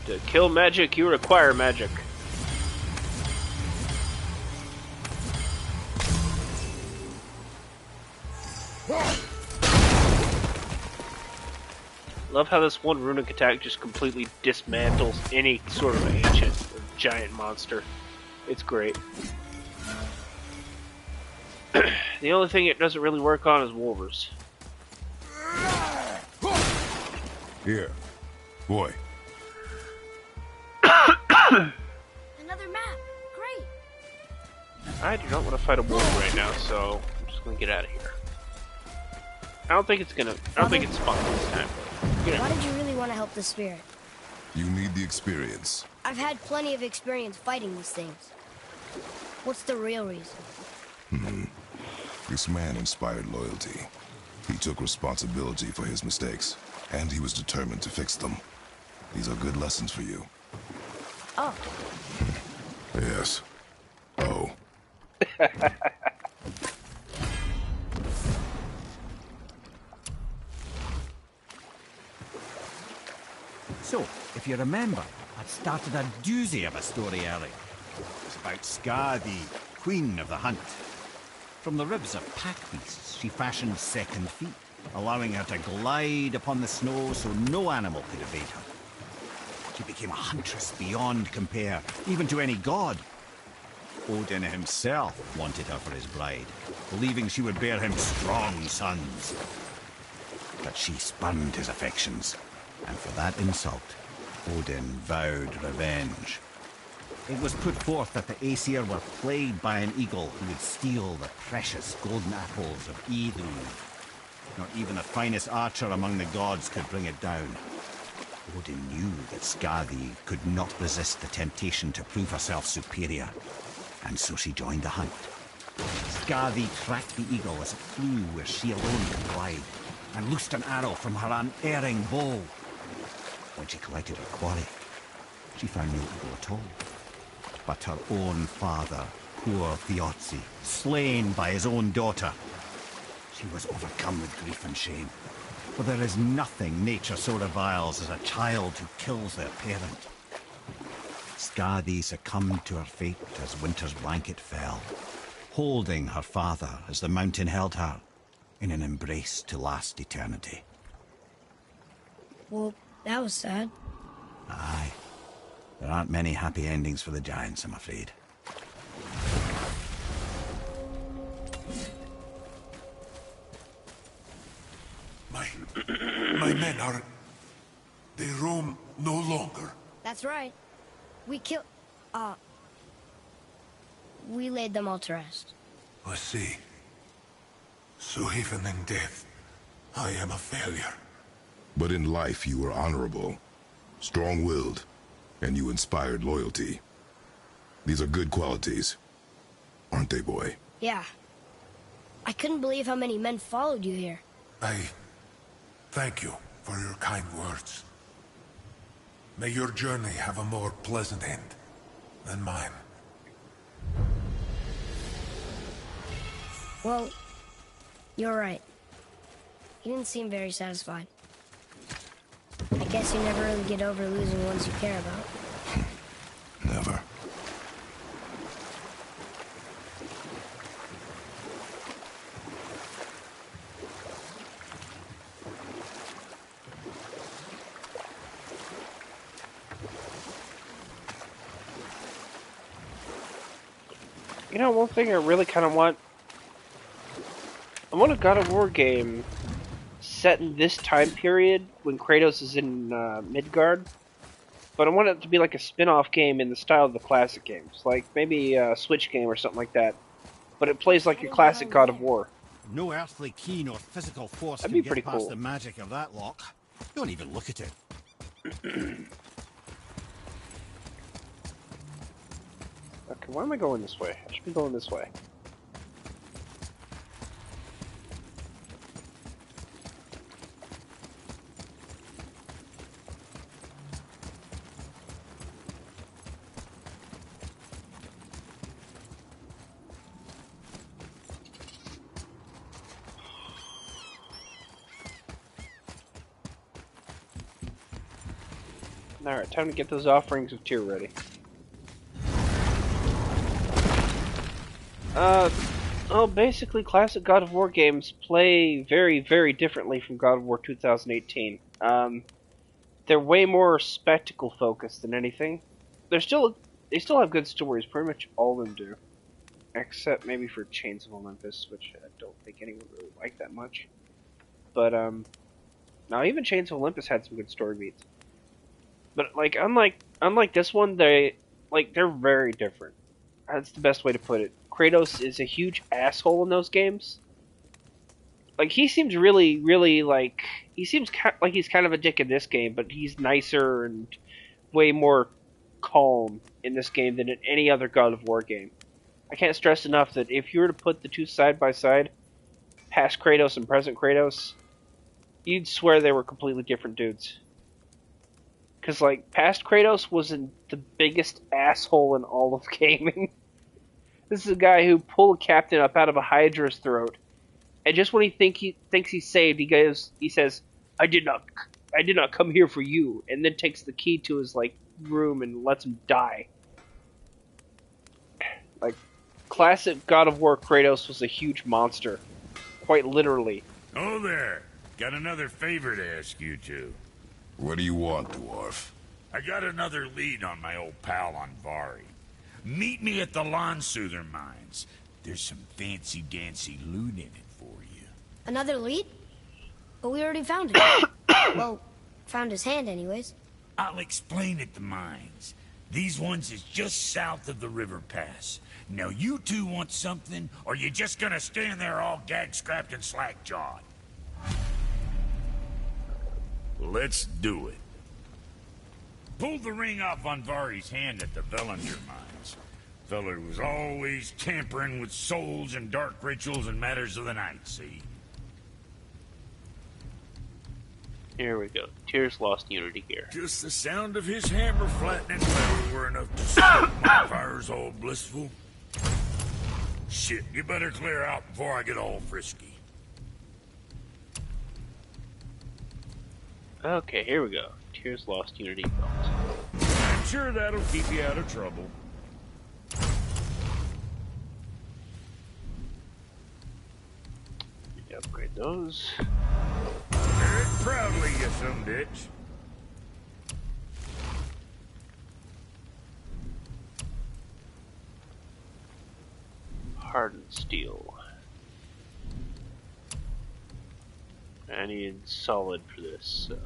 To kill magic, you require magic. Love how this one runic attack just completely dismantles any sort of ancient or giant monster. It's great. The only thing it doesn't really work on is wolvers. Here. Boy. I do not want to fight a wolf right now, so I'm just gonna get out of here. I don't think it's fun this time. Why did you really want to help the spirit? You need the experience. I've had plenty of experience fighting these things. What's the real reason? This man inspired loyalty. He took responsibility for his mistakes, and he was determined to fix them. These are good lessons for you. Oh. Yes. Oh. So, if you remember, I'd started a doozy of a story earlier. It's about Skadi, queen of the hunt. From the ribs of pack beasts, she fashioned second feet, allowing her to glide upon the snow so no animal could evade her. She became a huntress beyond compare, even to any god. Odin himself wanted her for his bride, believing she would bear him strong sons. But she spurned his affections, and for that insult, Odin vowed revenge. It was put forth that the Aesir were plagued by an eagle who would steal the precious golden apples of Idun. Not even the finest archer among the gods could bring it down. Odin knew that Skadi could not resist the temptation to prove herself superior, and so she joined the hunt. Skadi tracked the eagle as it flew where she alone could glide, and loosed an arrow from her unerring bow. When she collected her quarry, she found no eagle at all, but her own father, poor Thiazi, slain by his own daughter. She was overcome with grief and shame, for there is nothing nature so reviles as a child who kills their parent. Skadi succumbed to her fate as winter's blanket fell, holding her father as the mountain held her in an embrace to last eternity. Well, that was sad. Aye. There aren't many happy endings for the giants, I'm afraid. My men are... They roam no longer. That's right. We we laid them all to rest. I see. So even in death, I am a failure. But in life you were honorable, strong-willed, and you inspired loyalty. These are good qualities, aren't they, boy? Yeah. I couldn't believe how many men followed you here. I thank you for your kind words. May your journey have a more pleasant end than mine. Well, you're right. You didn't seem very satisfied. I guess you never really get over losing ones you care about. Never. You know, one thing I really kind of want... I want a God of War game set in this time period when Kratos is in Midgard. But I want it to be like a spin-off game in the style of the classic games. Like maybe a Switch game or something like that. But it plays like your classic God of War. No earthly key nor physical force That'd can be pretty get past cool. the magic of that lock. Don't even look at it. Okay, why am I going this way? I should be going this way. Alright, time to get those offerings of Tyr ready. Well, basically, classic God of War games play very, very differently from God of War 2018. They're way more spectacle-focused than anything. They still have good stories, pretty much all of them do. Except maybe for Chains of Olympus, which I don't think anyone really liked that much. But, no, even Chains of Olympus had some good story beats. But, unlike this one, they're very different. That's the best way to put it. Kratos is a huge asshole in those games. Like, he seems really, really, like... He seems like he's kind of a dick in this game, but he's nicer and way more calm in this game than in any other God of War game. I can't stress enough that if you were to put the two side by side, past Kratos and present Kratos, you'd swear they were completely different dudes. Because, like, past Kratos was the biggest asshole in all of gaming. This is a guy who pulled a captain up out of a Hydra's throat, and just when he thinks he's saved, he says, "I did not come here for you," and then takes the key to his like room and lets him die. Like, classic God of War Kratos was a huge monster, quite literally. Oh there, got another favor to ask you two. What do you want, dwarf? I got another lead on my old pal Andvari. Meet me at the Lawnsoother mines. There's some fancy-dancy loot in it for you. Another lead? But we already found it. Well, found his hand anyways. I'll explain at the mines. These ones is just south of the river pass. Now you two want something, or you just gonna stand there all gag-scrapped and slack-jawed? Let's do it. Pulled the ring off Andvari's hand at the Velander mines. Feller was always tampering with souls and dark rituals and matters of the night, see? Here we go. Tears lost Unity gear. Just the sound of his hammer flattening metal were enough to start my fires all blissful. Shit, you better clear out before I get all frisky. Okay, here we go. Tears lost Unity belt. I'm sure that'll keep you out of trouble. Upgrade those. Very proudly, you some bitch. Hardened steel. I need solid for this, so.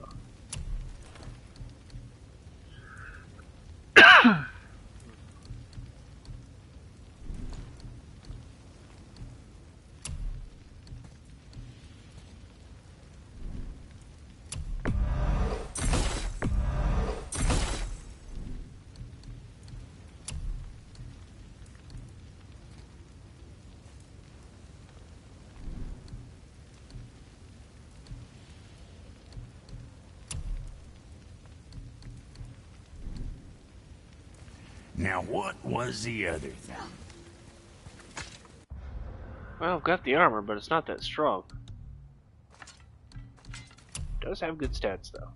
Now, what was the other thing? Well, I've got the armor, but it's not that strong. Does have good stats, though.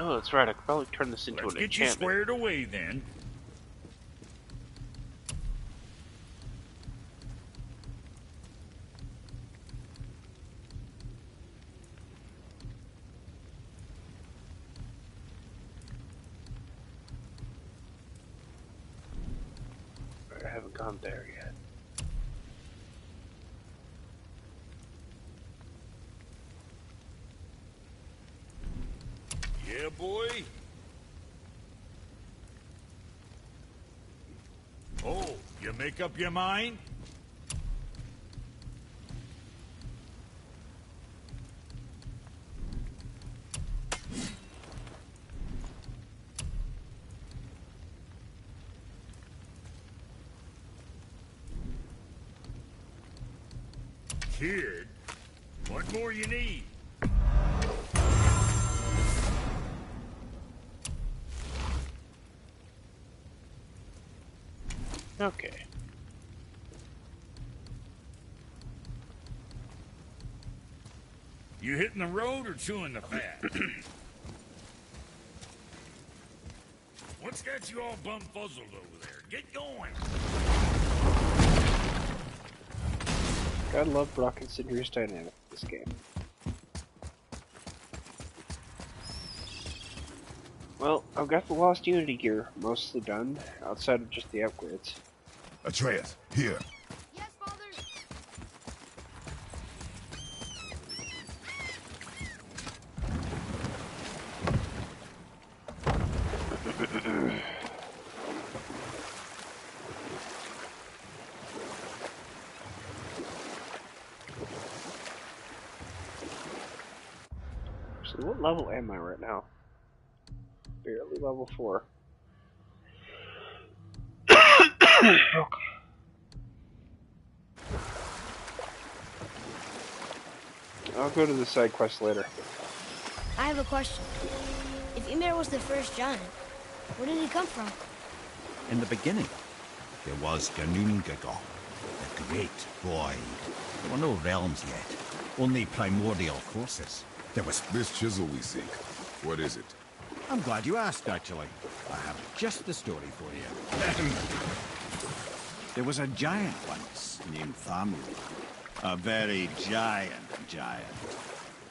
Oh, that's right. I could probably turn this into Let's an get you enchantment. squared away, then. I haven't gone there yet. Yeah, boy. Oh, you make up your mind? Kid, what more you need? Okay. You hitting the road or chewing the fat? What's got you all bum-fuzzled over there? Get going! Gotta love Brock and Sindri's dynamic in this game. Well, I've got the Lost Unity gear mostly done, outside of just the upgrades. Atreus, here. Yes, Father. So what level am I right now? Barely level 4. I'll go to the side quest later. I have a question. If Ymir was the first giant, where did he come from? In the beginning, there was Ginnungagap, the Great Void. There were no realms yet, only primordial forces. There was... This chisel we seek, what is it? I'm glad you asked, actually. I have just the story for you. There was a giant once, named Thamur. A very giant,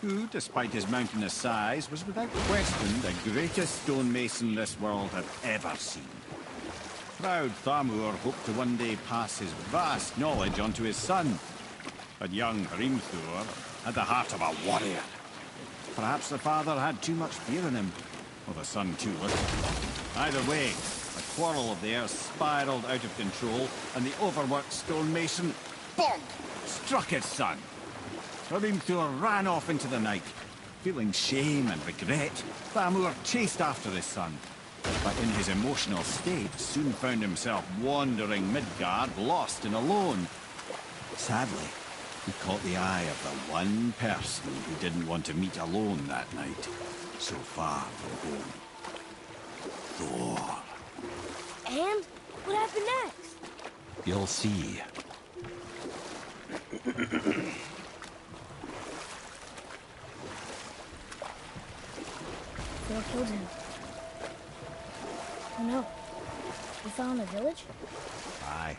who, despite his mountainous size, was without question the greatest stonemason this world had ever seen. Proud Thamur hoped to one day pass his vast knowledge on to his son. But young Hrimthur had the heart of a warrior. Perhaps the father had too much fear in him, or the son too little. Either way, a quarrel of theirs spiraled out of control, and the overworked stonemason, bonk, struck his son. Hrimthur ran off into the night. Feeling shame and regret, Thamur chased after his son. But in his emotional state, soon found himself wandering Midgard, lost and alone. Sadly, he caught the eye of the one person who didn't want to meet alone that night, so far from home. Thor. And what happened next? You'll see. Thor killed him. Oh no. We fell in the village? Aye.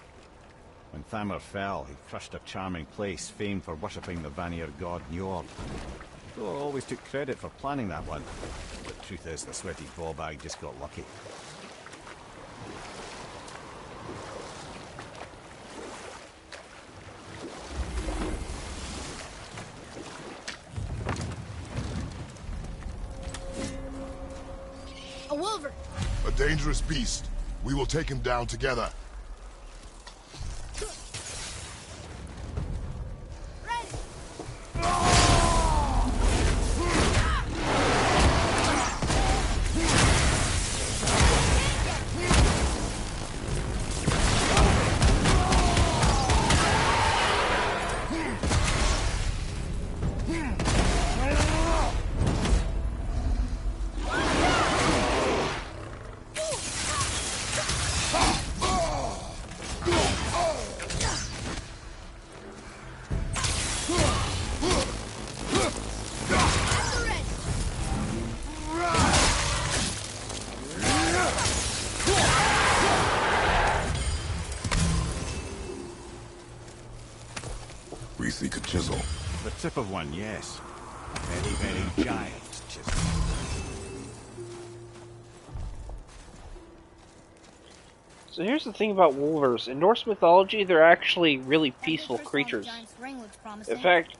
When Thamur fell, he crushed a charming place famed for worshipping the Vanir god Njord. Thor always took credit for planning that one. But truth is, the sweaty ballbag just got lucky. A wolver! A dangerous beast. We will take him down together. We seek a chisel. The tip of one, yes. A very, very giant chisel. So here's the thing about wolvers. In Norse mythology, they're actually really peaceful creatures. In fact,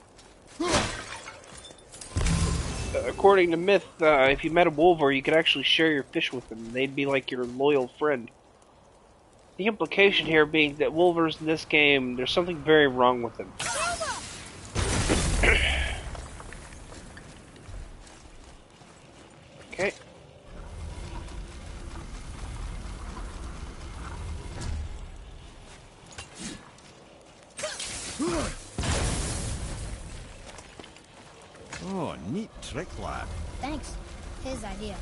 according to myth, if you met a wolver, you could actually share your fish with them. They'd be like your loyal friend. The implication here being that wolvers in this game, there's something very wrong with them. Okay. Oh, neat trick, lad. Thanks. His idea.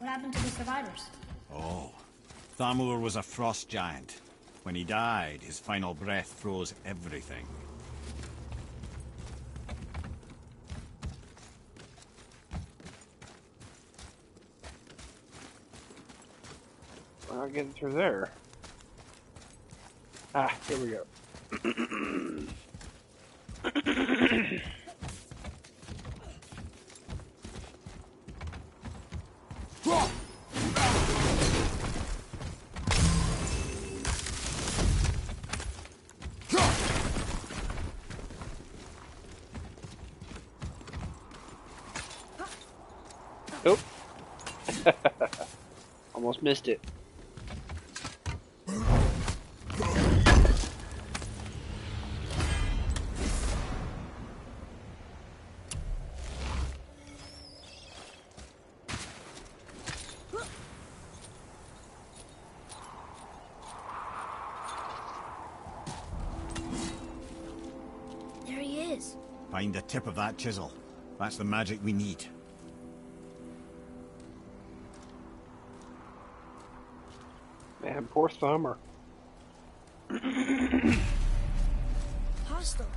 What happened to the survivors? Oh, Thamur was a frost giant. When he died, his final breath froze everything. We're not getting through there. Ah, here we go. Nope. Almost missed it. There he is. Find the tip of that chisel. That's the magic we need. Man, poor Thumber. Hostiles.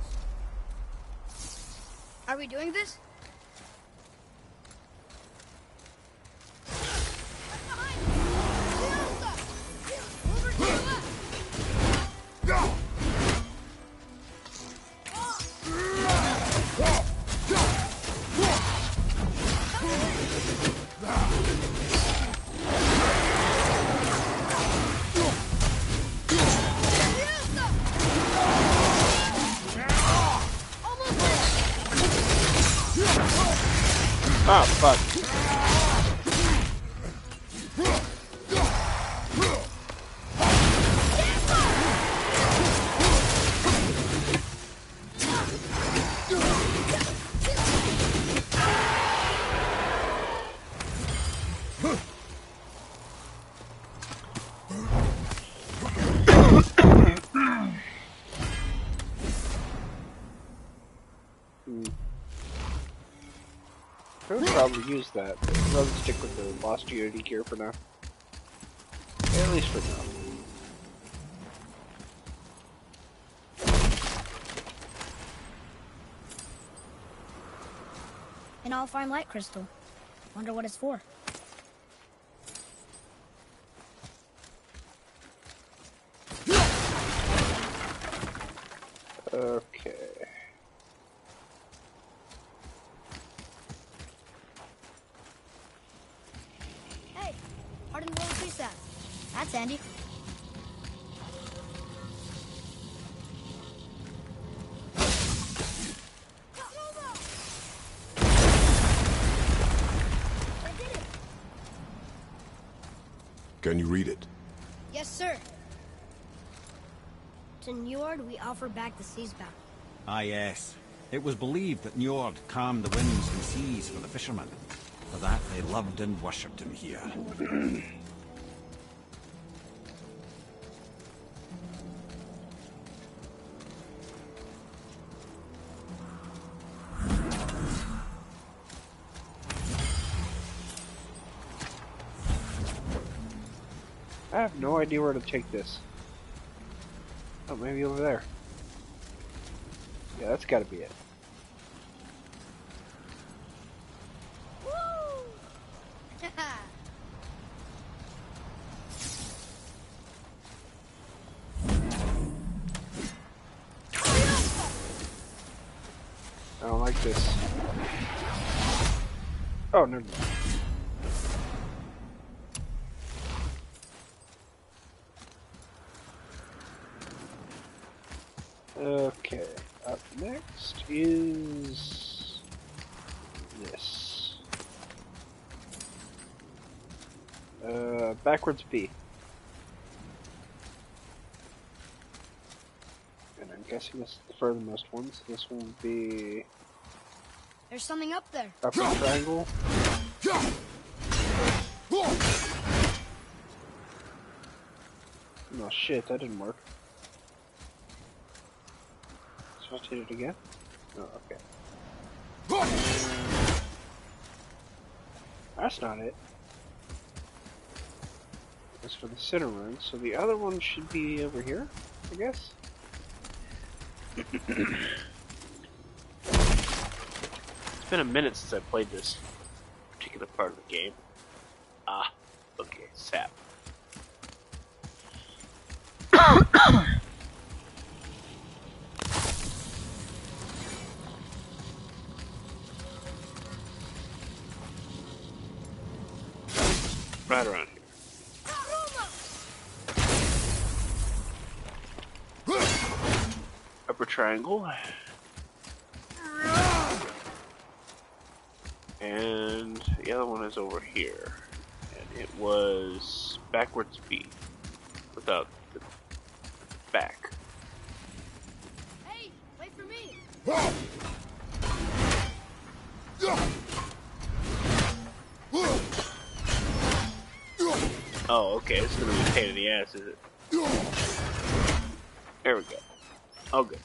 Are we doing this? Ah, fuck. I would probably use that, but I'd rather stick with the Lost Unity gear for now. At least for now. An all-fine light crystal. Wonder what it's for. Okay. Hey, hardened roller tree sap. That's handy. Can you read it? Yes, sir. To Njord, we offer back the seas bound. Ah, yes. It was believed that Njord calmed the winds and seas for the fishermen. For that, they loved and worshipped him here. I have no idea where to take this. Oh, maybe over there. Yeah, that's gotta be it. I don't like this. Oh, never mind. Okay, up next is this. Backwards B. And I'm guessing this is the furthermost one, so this one would be There's something up there. upper triangle. No shit, that didn't work. Supposed to hit it again? Oh, okay. That's not it. is for the center rune, so the other one should be over here, I guess. It's been a minute since I played this particular part of the game. Ah, okay, sap. Right around here. Upper triangle. And the other one is over here. And it was backwards B. Without the back. Hey, wait for me. Oh, okay. It's gonna be a pain in the ass, is it? There we go. Oh, good.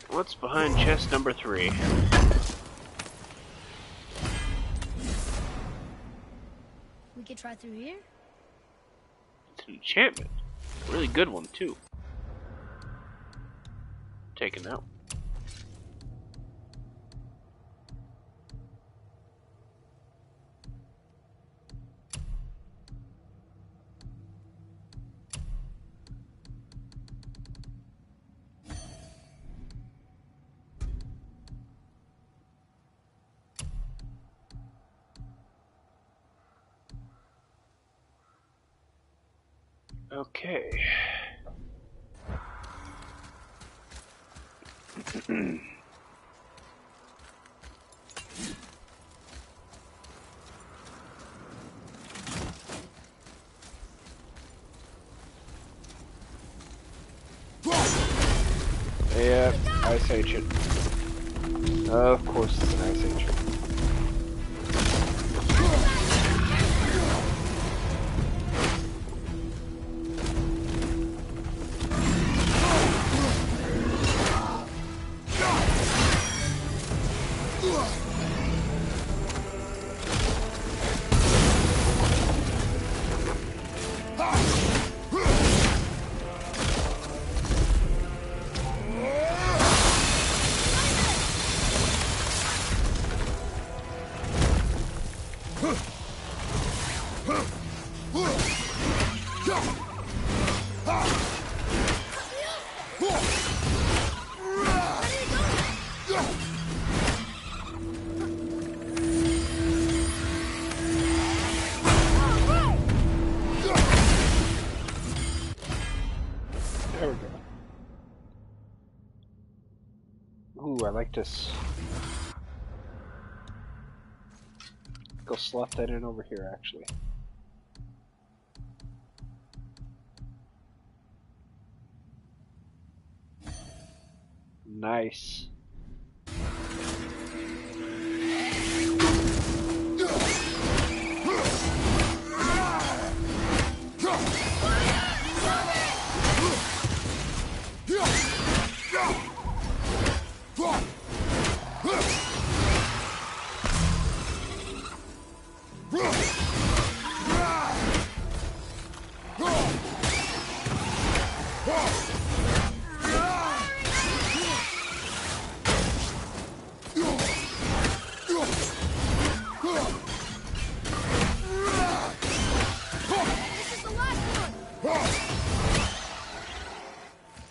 What's behind chest number 3? We could try through here? It's an enchantment. A really good one, too. Taken out. Okay. Yeah, Ice Ancient. Of course it's an Ice Ancient. There we go. Ooh, I like this. Go slot that in over here, actually. Nice.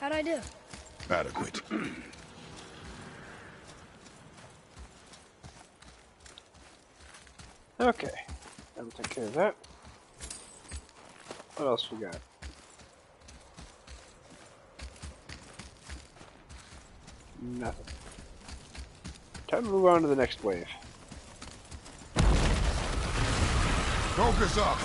How'd I do? Adequate. Okay. That'll take care of that. What else we got? Nothing. Time to move on to the next wave. Focus up!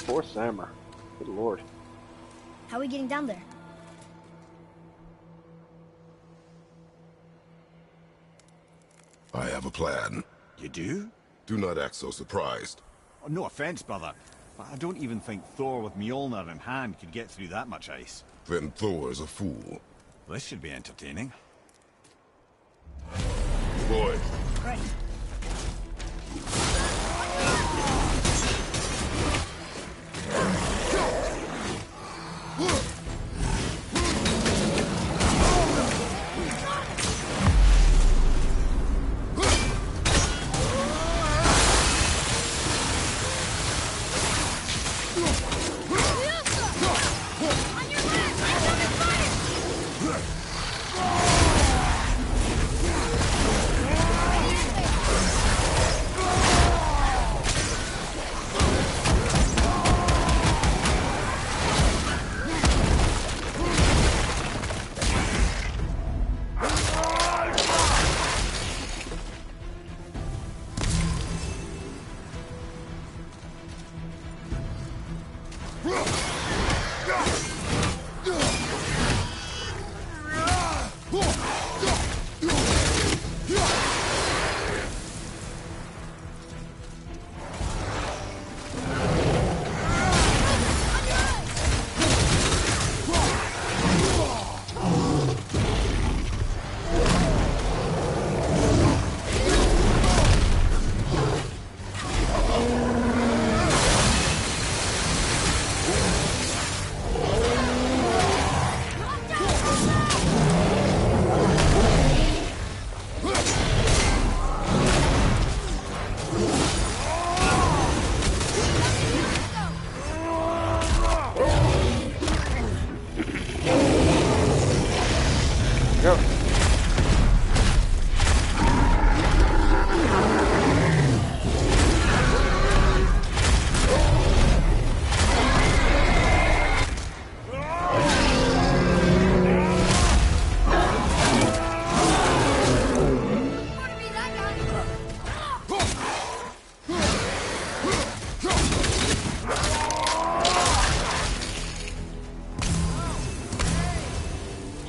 Poor Sammer. Good lord. How are we getting down there? I have a plan. You do? Do not act so surprised. Oh, no offense, brother, but I don't even think Thor with Mjolnir in hand could get through that much ice. Then Thor's a fool. This should be entertaining. Boy. Great.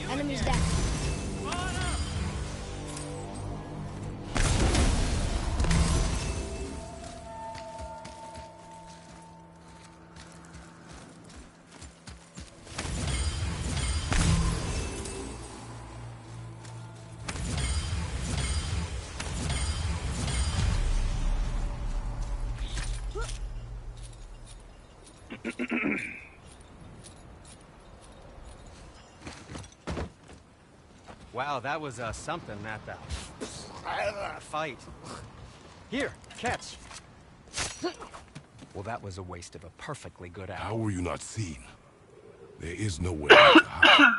Enemies down. Wow, that was something, that fight. Here, catch. Well, that was a waste of a perfectly good hour. How were you not seen? There is no way to hide.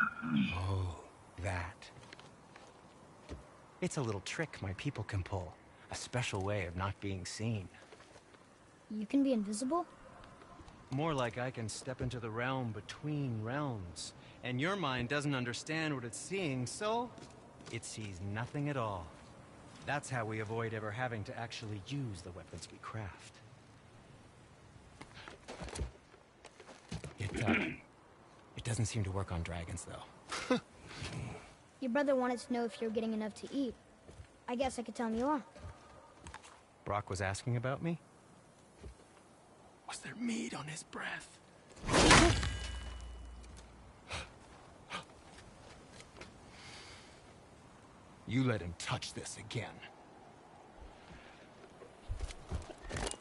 Oh, that. It's a little trick my people can pull. A special way of not being seen. You can be invisible? More like I can step into the realm between realms. And your mind doesn't understand what it's seeing, so it sees nothing at all. That's how we avoid ever having to actually use the weapons we craft. It doesn't seem to work on dragons, though. Your brother wanted to know if you're getting enough to eat. I guess I could tell him you are. Brock was asking about me? Was there meat on his breath? You let him touch this again.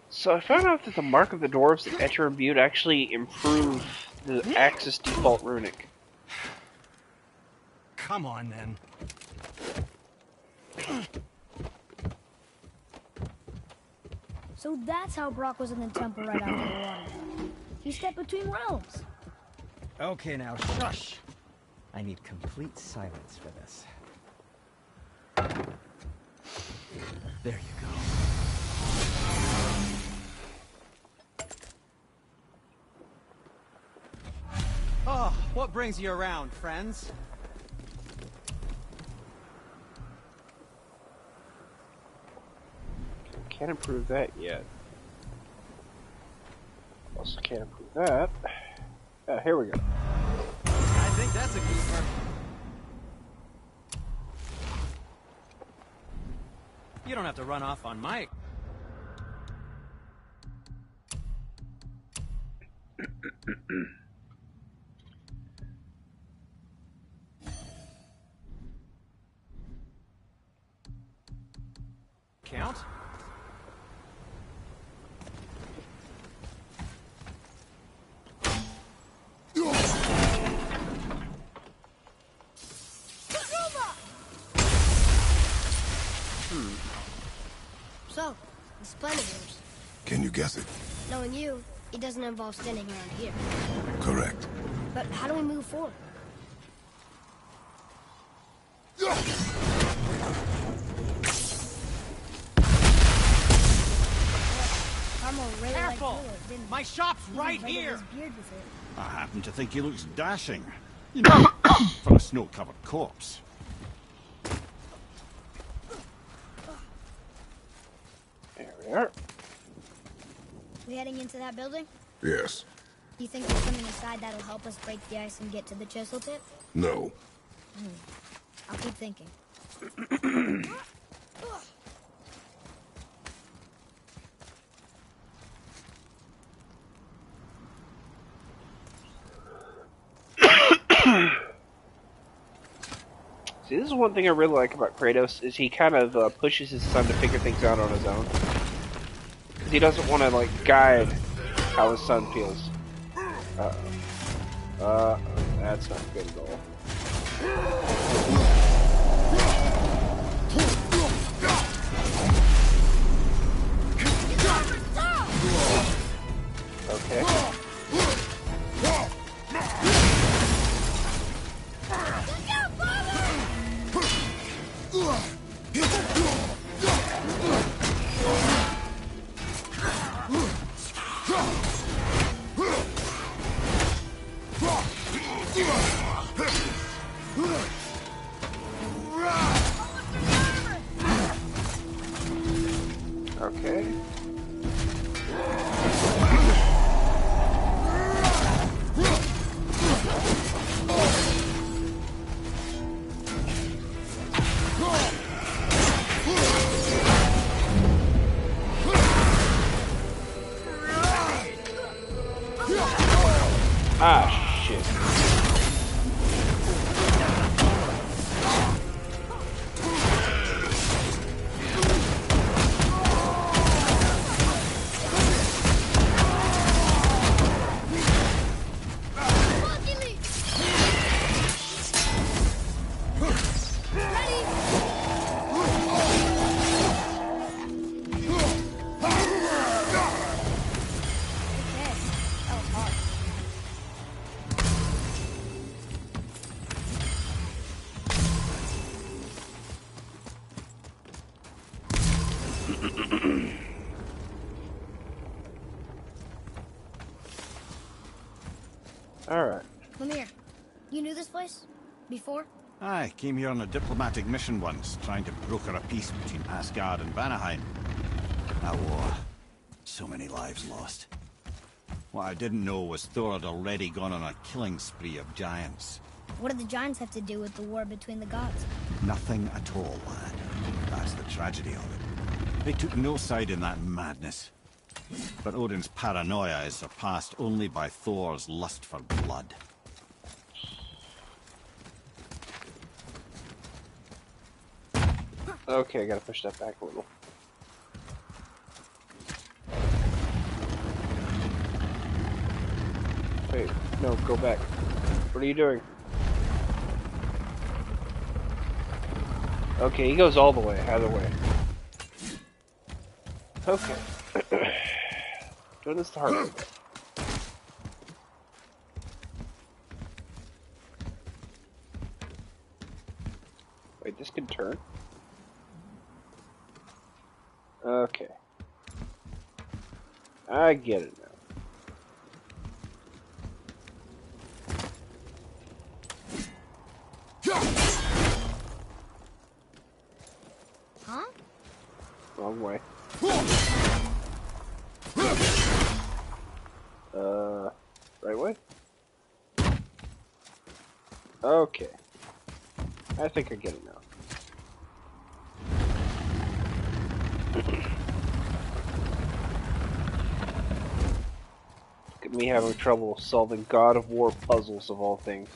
So I found out that the Mark of the Dwarves and Etcher and Butte actually improve the Axis default runic. Come on, then. So that's how Brock was in the temple right after the water. He stepped between realms. Okay, now shush. I need complete silence for this. There you go. Oh, what brings you around, friends? Can't improve that yet. Also can't improve that. Here we go. I think that's a keeper. You don't have to run off on Mike. Count? So, this plan of yours. Can you guess it? Knowing you, it doesn't involve standing around here. Correct. But how do we move forward? Carmel really Careful! liked Willard, didn't he? My shop's Even right played with here! his beard with it. I happen to think he looks dashing. You know, for a snow-covered corpse. There we are. We heading into that building? Yes. Do you think there's something inside that'll help us break the ice and get to the chisel tip? No. I'll keep thinking. See, this is one thing I really like about Kratos, is he kind of pushes his son to figure things out on his own. Because he doesn't want to, like, guide how his son feels. That's not good at all. Okay. Okay. Ah, shit. Alright. Lemire, you knew this place? Before? I came here on a diplomatic mission once, trying to broker a peace between Asgard and Vanaheim. That war. So many lives lost. What I didn't know was Thor had already gone on a killing spree of giants. What did the giants have to do with the war between the gods? Nothing at all, lad. That's the tragedy of it. They took no side in that madness. But Odin's paranoia is surpassed only by Thor's lust for blood. Okay, I gotta push that back a little. Wait, no, go back. What are you doing? Okay, he goes all the way, either way. Okay. Doing this the hard way. Wait, this can turn? Okay. I get it now. Huh? Wrong way. Right way? Okay. I think I get it now. Look at me having trouble solving God of War puzzles of all things.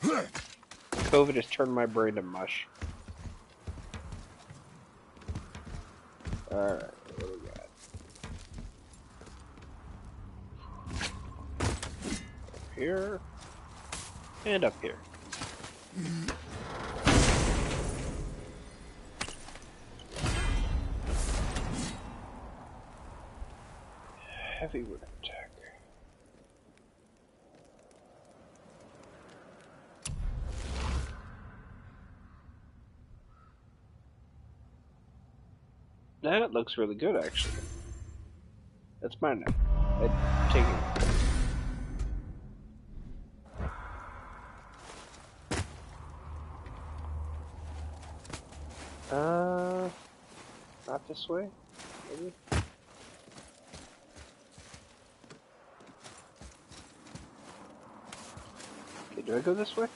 COVID has turned my brain to mush. Alright, what do we got? Up here. And up here. Heavy wood attack. That looks really good, actually. That's mine now. I'd take it. Not this way, maybe? Okay, do I go this way?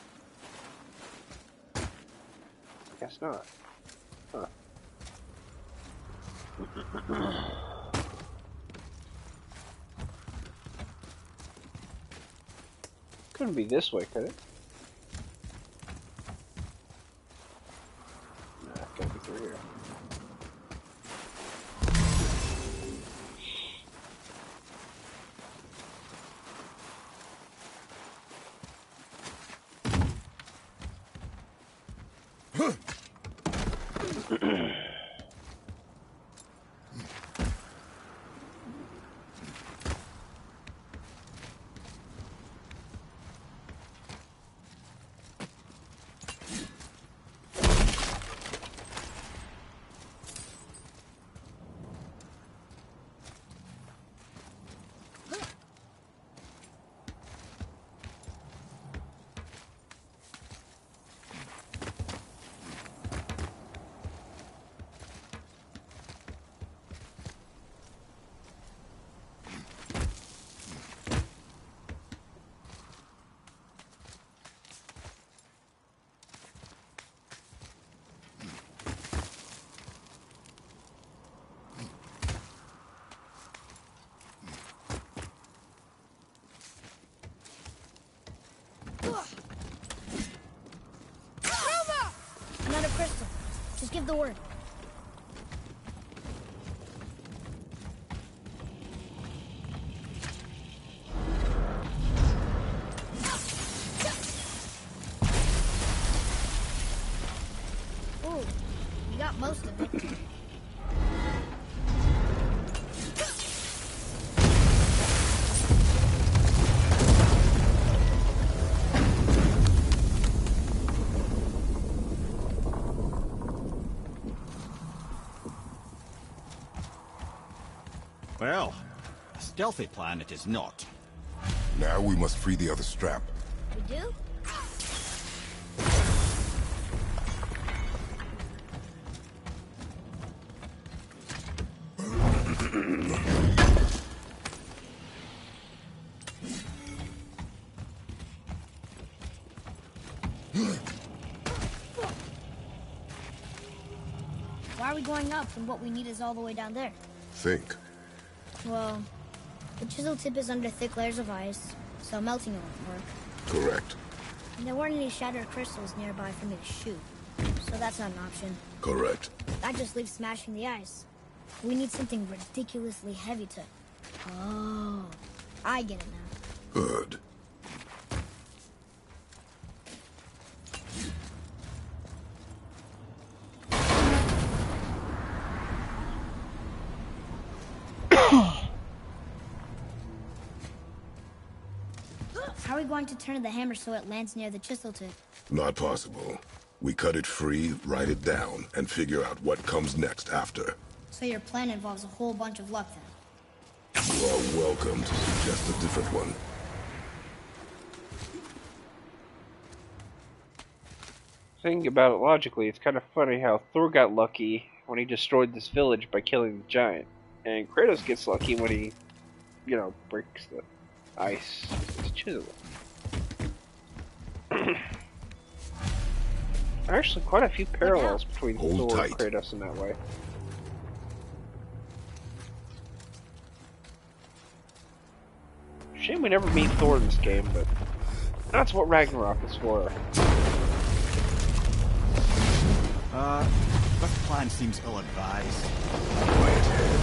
Guess not. Huh. Couldn't be this way, could it? Nah, gotta be through here. Another crystal. Just give the word. Ooh, you got most of it. Well, a stealthy plan it is not. Now we must free the other strap. We do? Why are we going up when what we need is all the way down there? Think. Well, the chisel tip is under thick layers of ice, so melting it won't work. Correct. And there weren't any shattered crystals nearby for me to shoot, so that's not an option. Correct. That just leaves smashing the ice. We need something ridiculously heavy to... Oh, I get it now. Good. How are we going to turn the hammer so it lands near the chisel tip? Not possible. We cut it free, write it down, and figure out what comes next after. So your plan involves a whole bunch of luck then? You are welcome to suggest a different one. Thinking about it logically, it's kind of funny how Thor got lucky when he destroyed this village by killing the giant. And Kratos gets lucky when he, breaks the ice with his chisel. Actually, quite a few parallels between Thor and Kratos in that way. Shame we never meet Thor in this game, but that's what Ragnarok is for. This plan seems ill-advised. Quiet head.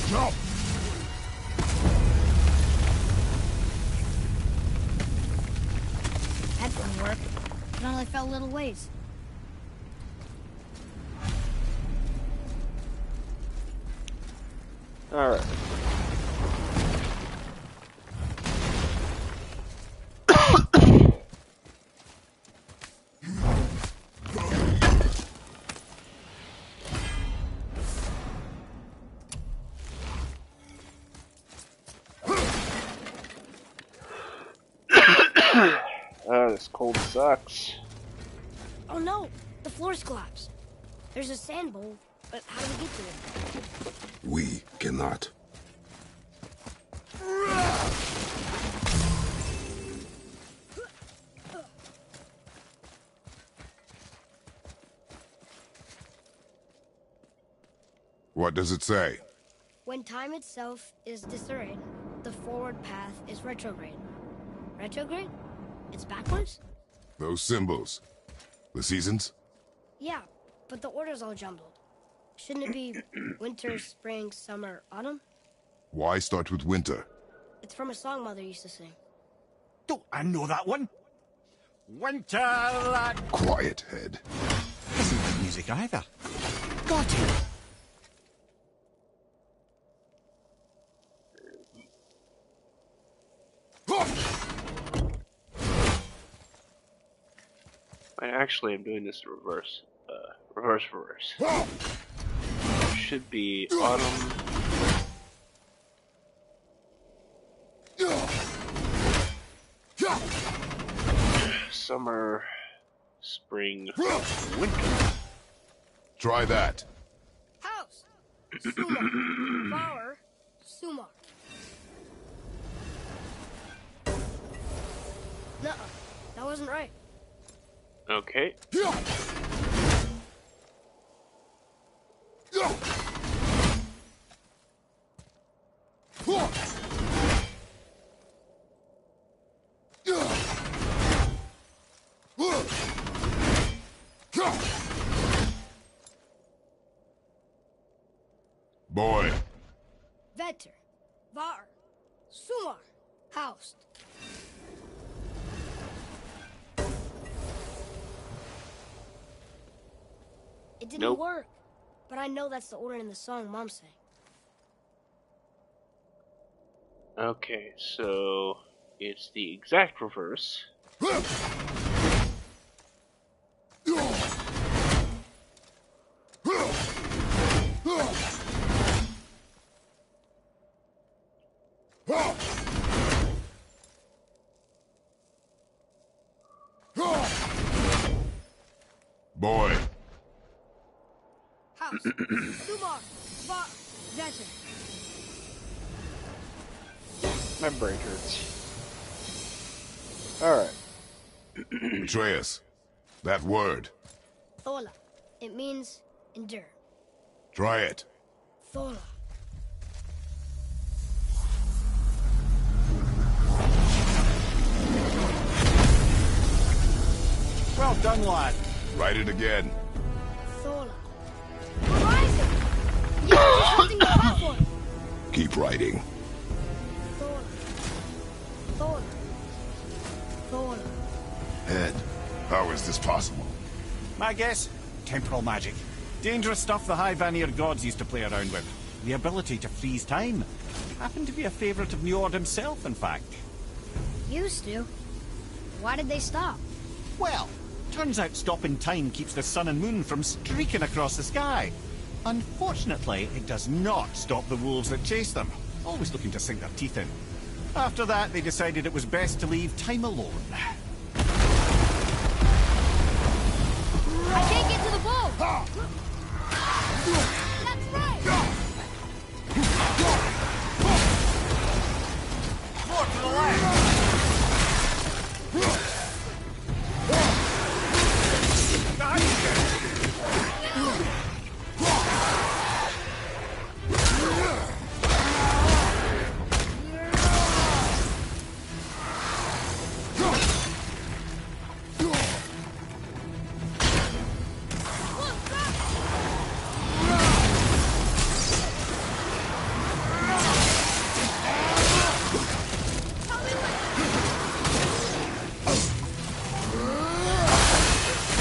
Jump! That didn't work. It only fell a little ways. Alright. Oh, this cold sucks. Oh no! The floor's collapsed. There's a sand bowl, but how do we get to it? We cannot. What does it say? When time itself is disarrayed, the forward path is retrograde. Retrograde? It's backwards? Those symbols. The seasons? Yeah, but the order's all jumbled. Shouldn't it be winter, spring, summer, autumn? Why start with winter? It's from a song Mother used to sing. Don't I know that one? Winter that... Quiet head. Isn't good music either. Got it. Actually, I'm doing this in reverse. Reverse. Should be autumn. Summer, spring, winter. Try that. House! Sumar. Flower. Sumar. Nuh-uh. That wasn't right. Okay. Boy. Vetter. Var. Sumar. Housed. It didn't work, but I know that's the order in the song Mom sang. Okay, so it's the exact reverse. Boy. House. Sumar. Va. Vetter. My brain hurts. Alright. Atreus. That word. Thola. It means endure. Try it. Thola. Well done, lad. Write it again. Thola. Horizon! You're just holding the platform! Keep writing. Thola. Thola. Thola. Head. How is this possible? My guess? Temporal magic. Dangerous stuff the High Vanir gods used to play around with. The ability to freeze time. Happened to be a favourite of Njord himself, in fact. Used to. Why did they stop? Well, turns out stopping time keeps the sun and moon from streaking across the sky. Unfortunately, it does not stop the wolves that chase them, always looking to sink their teeth in. After that, they decided it was best to leave time alone. I can't get to the bull! That's right! More to the left! Behind you!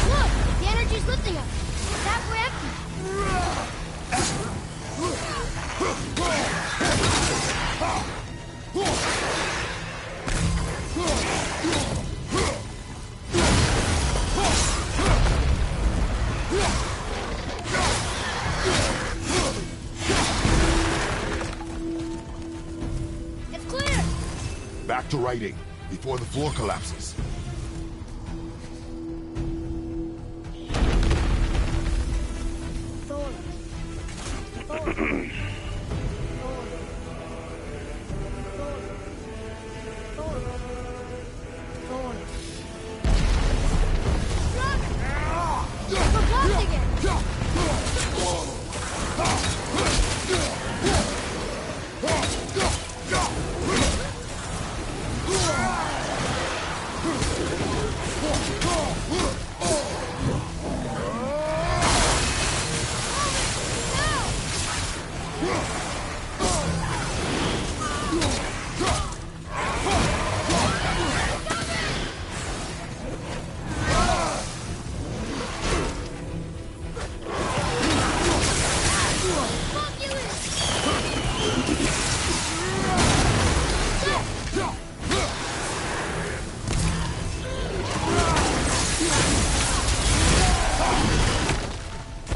Look! The energy's lifting us! It's halfway empty! It's clear! Back to writing, before the floor collapses. Thor. Thor. Thor. Thor. Thor. Run! We're blocked again!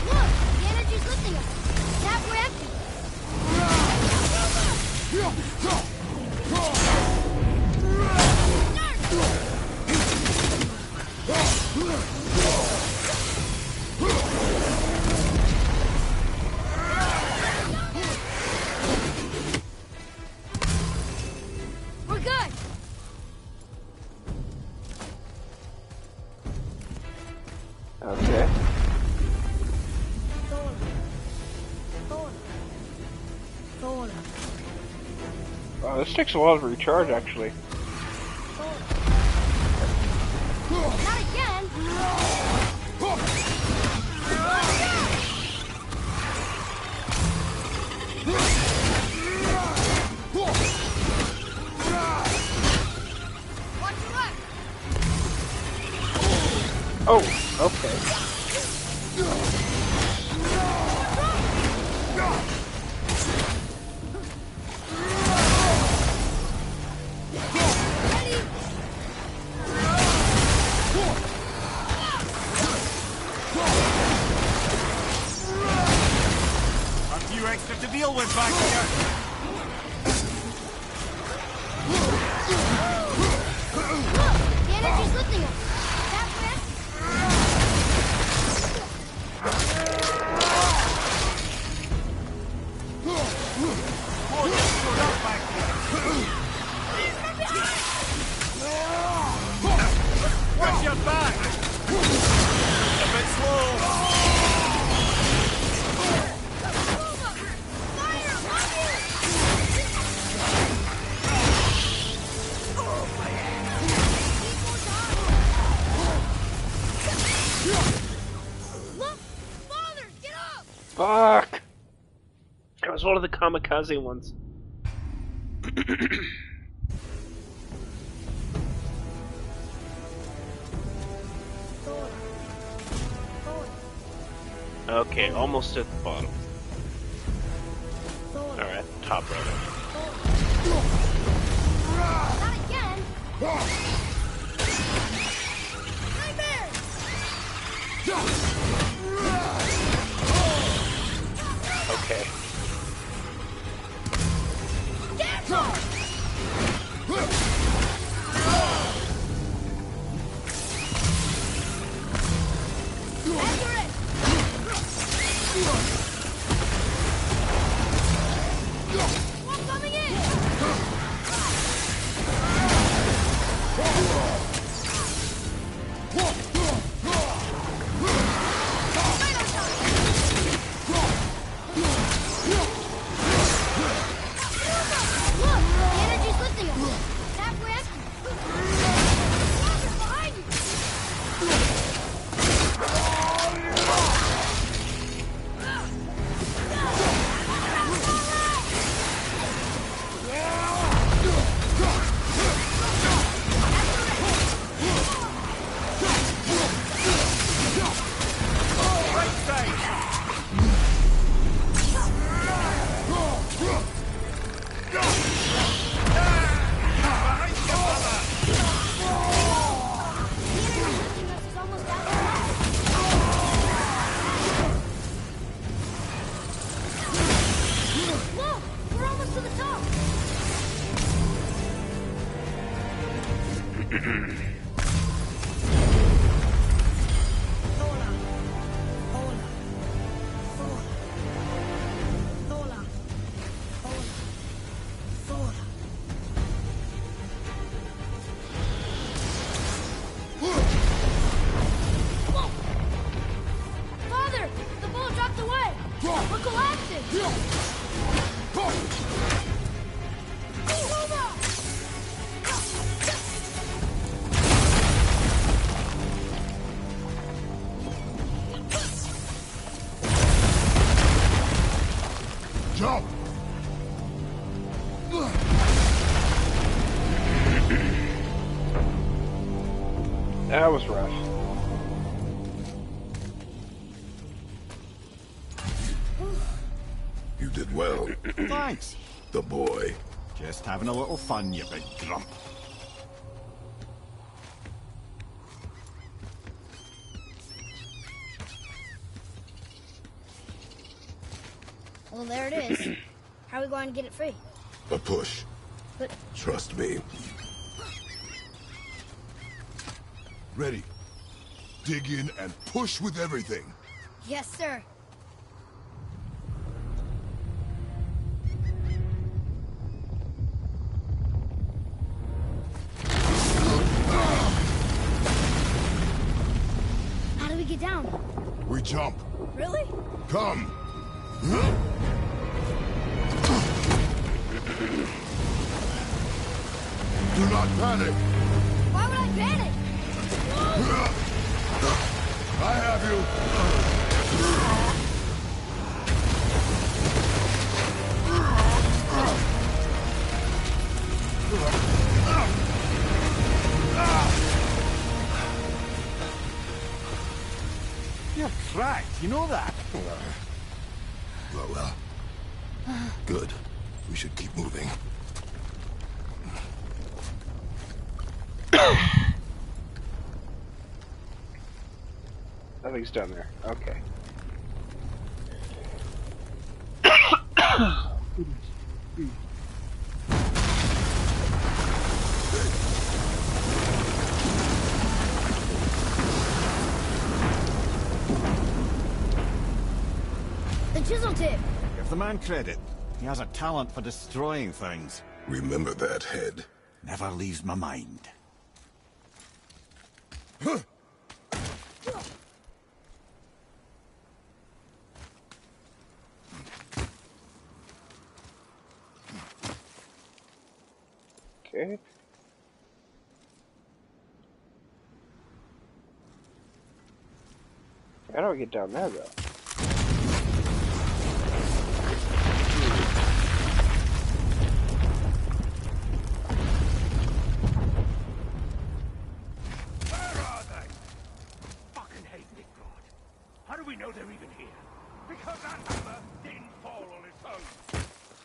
Look! The energy's lifting us! It's halfway empty! We're good! Okay. Thor. Thor. Thor. Wow, this takes a while to recharge, actually. Thor. Not again! Watch your left! Oh, okay. A few extra to deal with back here. Look! The energy's lifting us! Halfway empty! More just stood up back here. Watch your back! A bit slow. Look! Father! Get up! Fuck! That was one of the kamikaze ones. Thor. Thor. Okay, almost at the bottom. Thor. Alright, top right. Not again! Nightmare! Okay. Cancel! That was rough. You did well. Thanks. The boy. Just having a little fun, you big grump. Well, there it is. How are we going to get it free? A push. But Trust me. Ready. Dig in and push with everything. yes, sir. How do we get down? We jump. Really? Come. Do not panic. Why would I panic? I have you. You're cracked, you know that? Well. Good. We should keep moving. Nothing's down there. Okay. The chisel tip. Give the man credit. He has a talent for destroying things. Remember that head. Never leaves my mind. Okay. How do I get down there, though? Where are they? Fucking hate Nickard. How do we know they're even here? Because that hammer didn't fall on its own.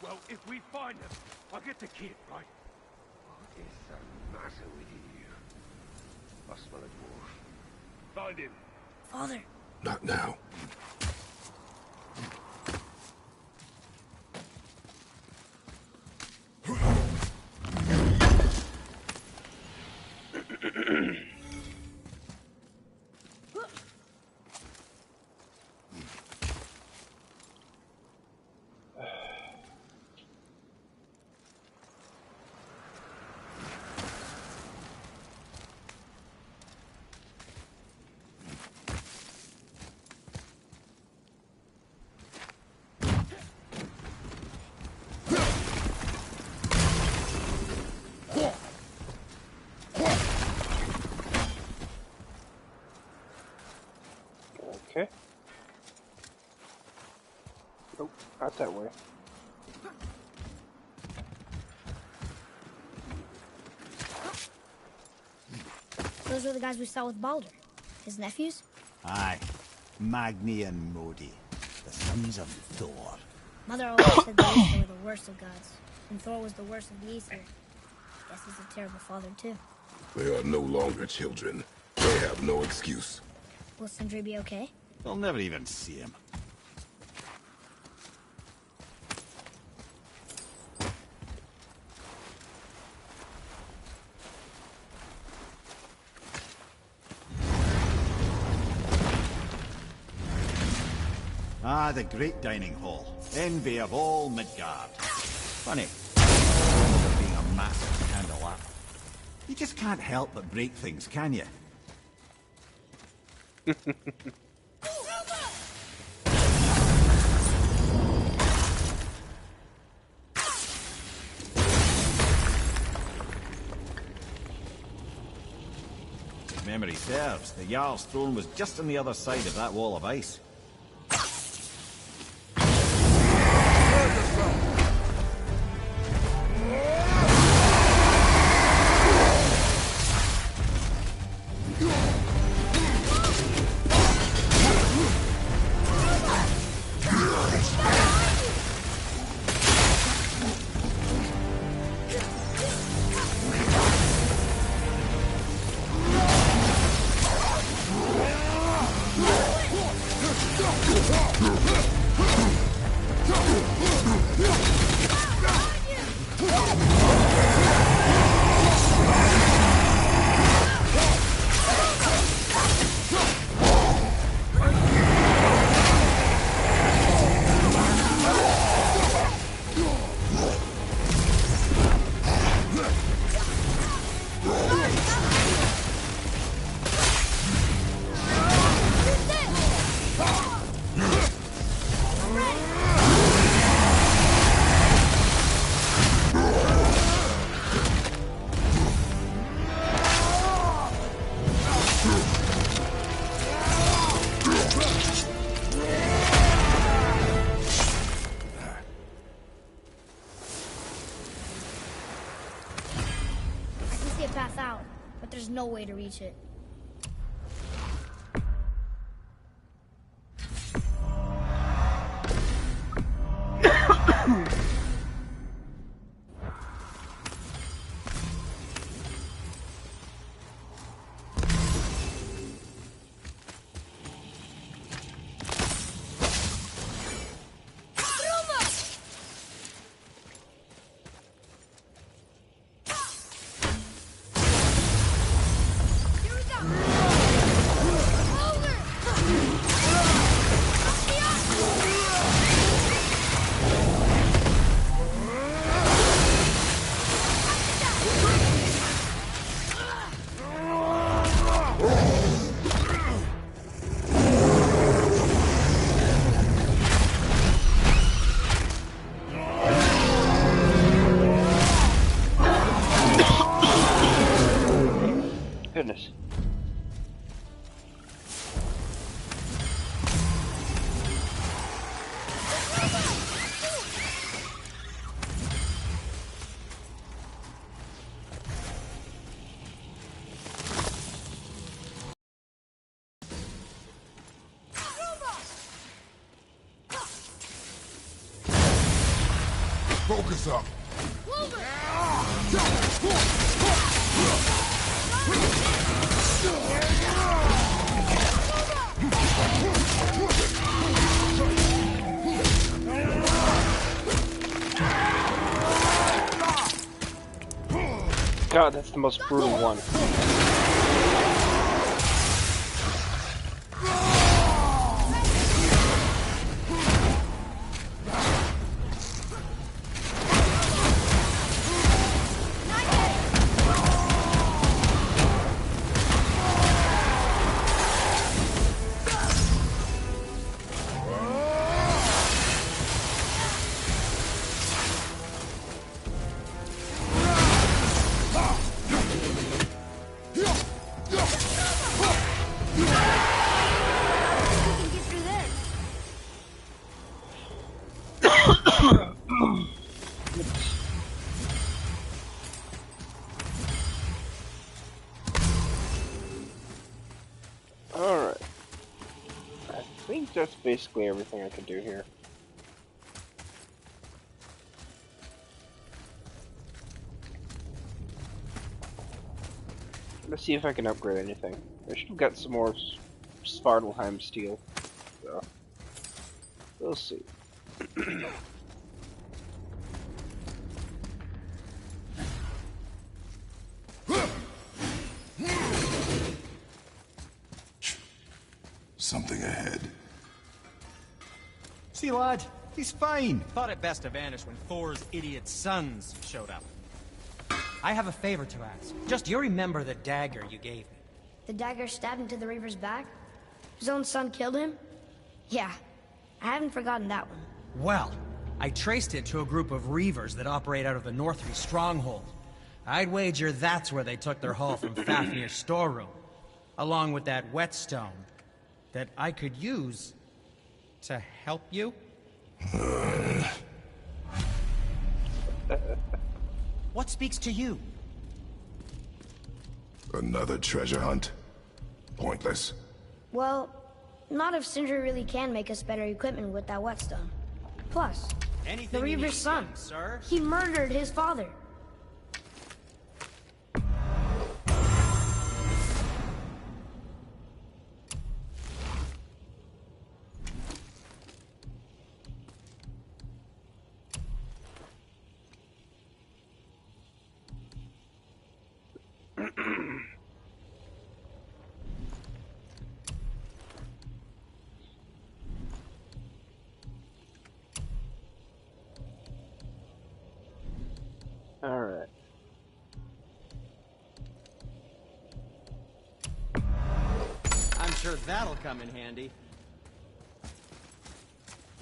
Well, if we find them, I'll get the kid, right? What is the matter with you? I smell a dwarf. Find him. Father. Not now. Okay. Nope, not that way. Those were the guys we saw with Baldur. His nephews? Aye. Magni and Modi. The sons of Thor. Mother always said the Aesir were the worst of gods, and Thor was the worst of the Aesir. Guess he's a terrible father, too. They are no longer children. They have no excuse. Will Sindri be okay? They'll never even see him. Ah, the great dining hall. Envy of all Midgard. Funny. Being a massive candelabra. You just can't help but break things, can you? If memory serves, the Jarl's throne was just on the other side of that wall of ice. You I can see a path out, but there's no way to reach it. Goodness. Focus up. God, that's the most brutal one. Alright. I think that's basically everything I can do here. Let's see if I can upgrade anything. I should have got some more Svartalheim steel. So, we'll see. Something ahead. See, lad, he's fine. Thought it best to vanish when Thor's idiot sons showed up. I have a favor to ask. Just you remember the dagger you gave me? The dagger stabbed into the Reaver's back? His own son killed him? Yeah, I haven't forgotten that one. Well, I traced it to a group of Reavers that operate out of the Northry stronghold. I'd wager that's where they took their haul from Fafnir's storeroom, along with that whetstone that I could use to help you. What speaks to you? Another treasure hunt? Pointless. Well, not if Sindri really can make us better equipment with that whetstone. Plus, Anything the you Reaver's need, son, sir? he murdered his father. Alright. I'm sure that'll come in handy.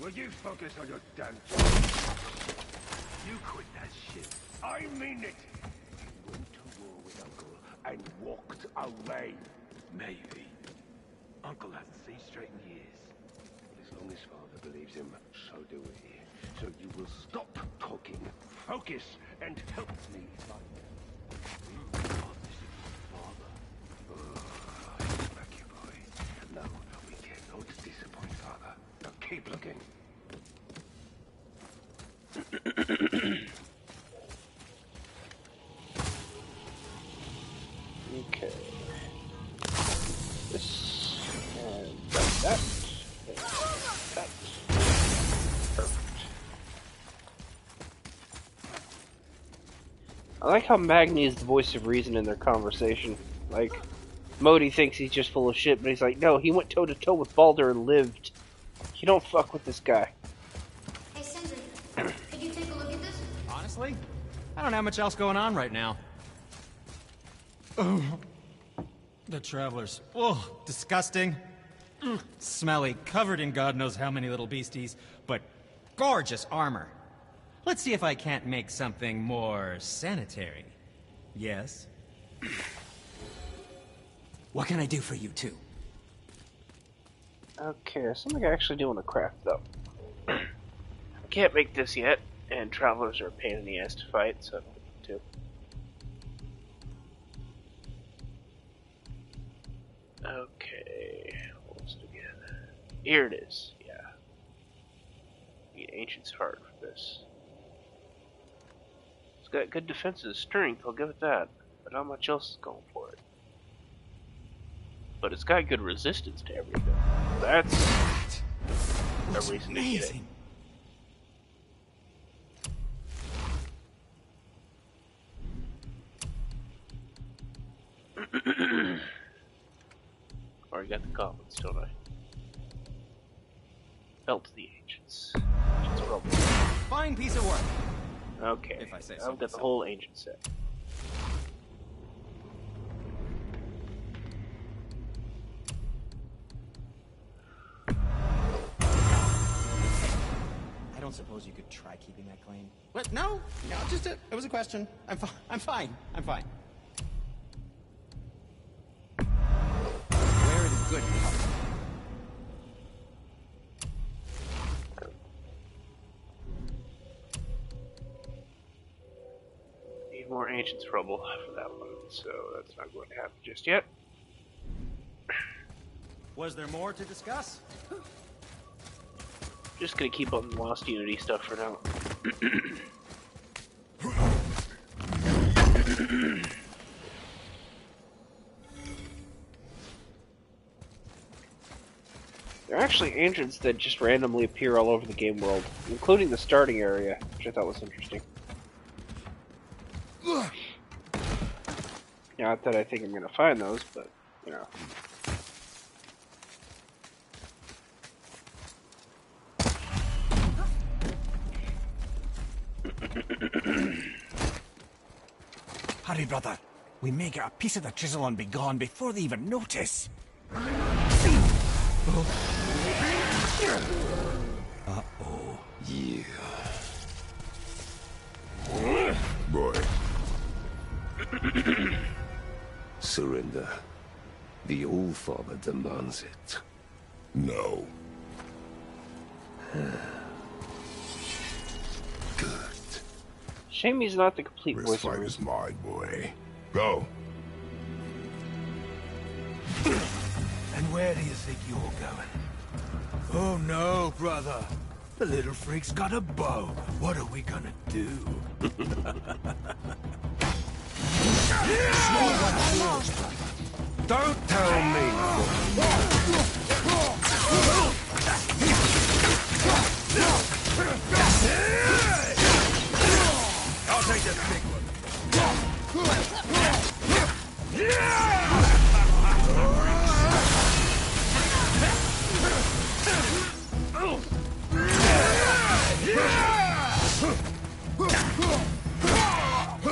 Will you focus on your damn job? You quit that shit. I mean it. You went to war with Uncle and walked away. Maybe. Uncle hasn't seen straight in years. As long as Father believes him, so do we. So you will stop talking, focus, and help me find him. This is Father. He's back, you boy. No, we cannot disappoint Father. Now keep looking. Okay. This and that. And that. Perfect. I like how Magni is the voice of reason in their conversation. Like, Modi thinks he's just full of shit, but he's like, no, he went toe to toe with Baldur and lived. You don't fuck with this guy. Hey, Sindri, could you take a look at this? Honestly, I don't have much else going on right now. Oh, the travelers. Oh, disgusting. Smelly, covered in God knows how many little beasties, but gorgeous armor. Let's see if I can't make something more sanitary. Yes? What can I do for you two? Okay, something I actually do want to craft, though. I can't make this yet, and travelers are a pain in the ass to fight, so too. Okay, what's it again? Here it is, yeah. Need Ancient's Heart for this. It's got good defensive strength, I'll give it that, but not much else is going for it. But it's got good resistance to everything. That's a reason to get it. Already got the goblins, don't I? Belt of the Ancients. Fine piece of work. Okay, If I say so I've got the myself. whole ancient set. I don't suppose you could try keeping that clean. What? No, just it was a question. I'm fine. Where are the good parts? Need more Ancient's Rubble for that one, so that's not going to happen just yet. Was there more to discuss? Just gonna keep on the Lost Unity stuff for now. There are actually ancients that just randomly appear all over the game world, including the starting area, which I thought was interesting. Not that I think I'm gonna find those, but, you know. Hurry, brother. We may get a piece of the chisel and be gone before they even notice. Uh-oh. Yeah. Boy. Surrender. The All-Father demands it. No. Good. Shame he's not the complete This voice fight of is reason. mine, boy. Go. And where do you think you're going? Oh no, brother. The little freak's got a bow. What are we gonna do? Don't tell me. I'll take this big one.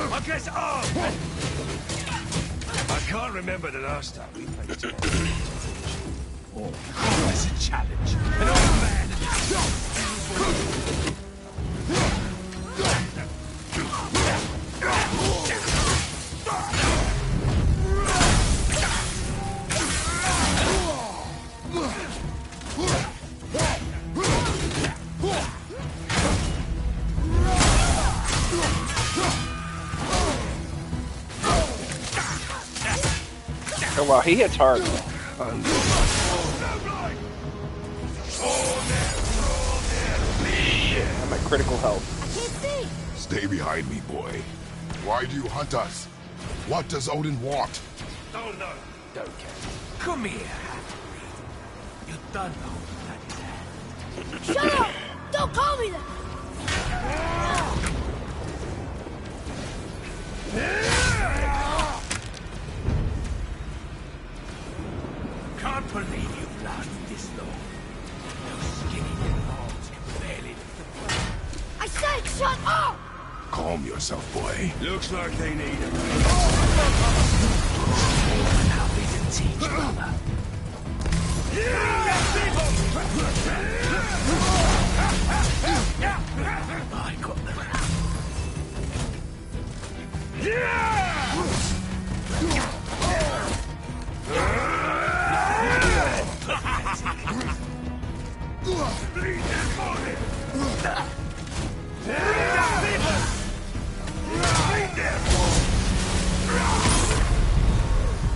I guess I can't remember the last time we played together. Oh, that's a challenge. An old man Oh wow, he hits hard. Shit, I'm at critical health. Stay behind me, boy. Why do you hunt us? What does Odin want? Oh no, don't care. Come here, half-breed. You don't know that is. Shut up! Don't call me that! Can't believe you've lasted this long. Those skinny little arms can barely lift the plate. I said shut up! Calm yourself, boy. Looks like they need him. Happy to teach, brother. I got them.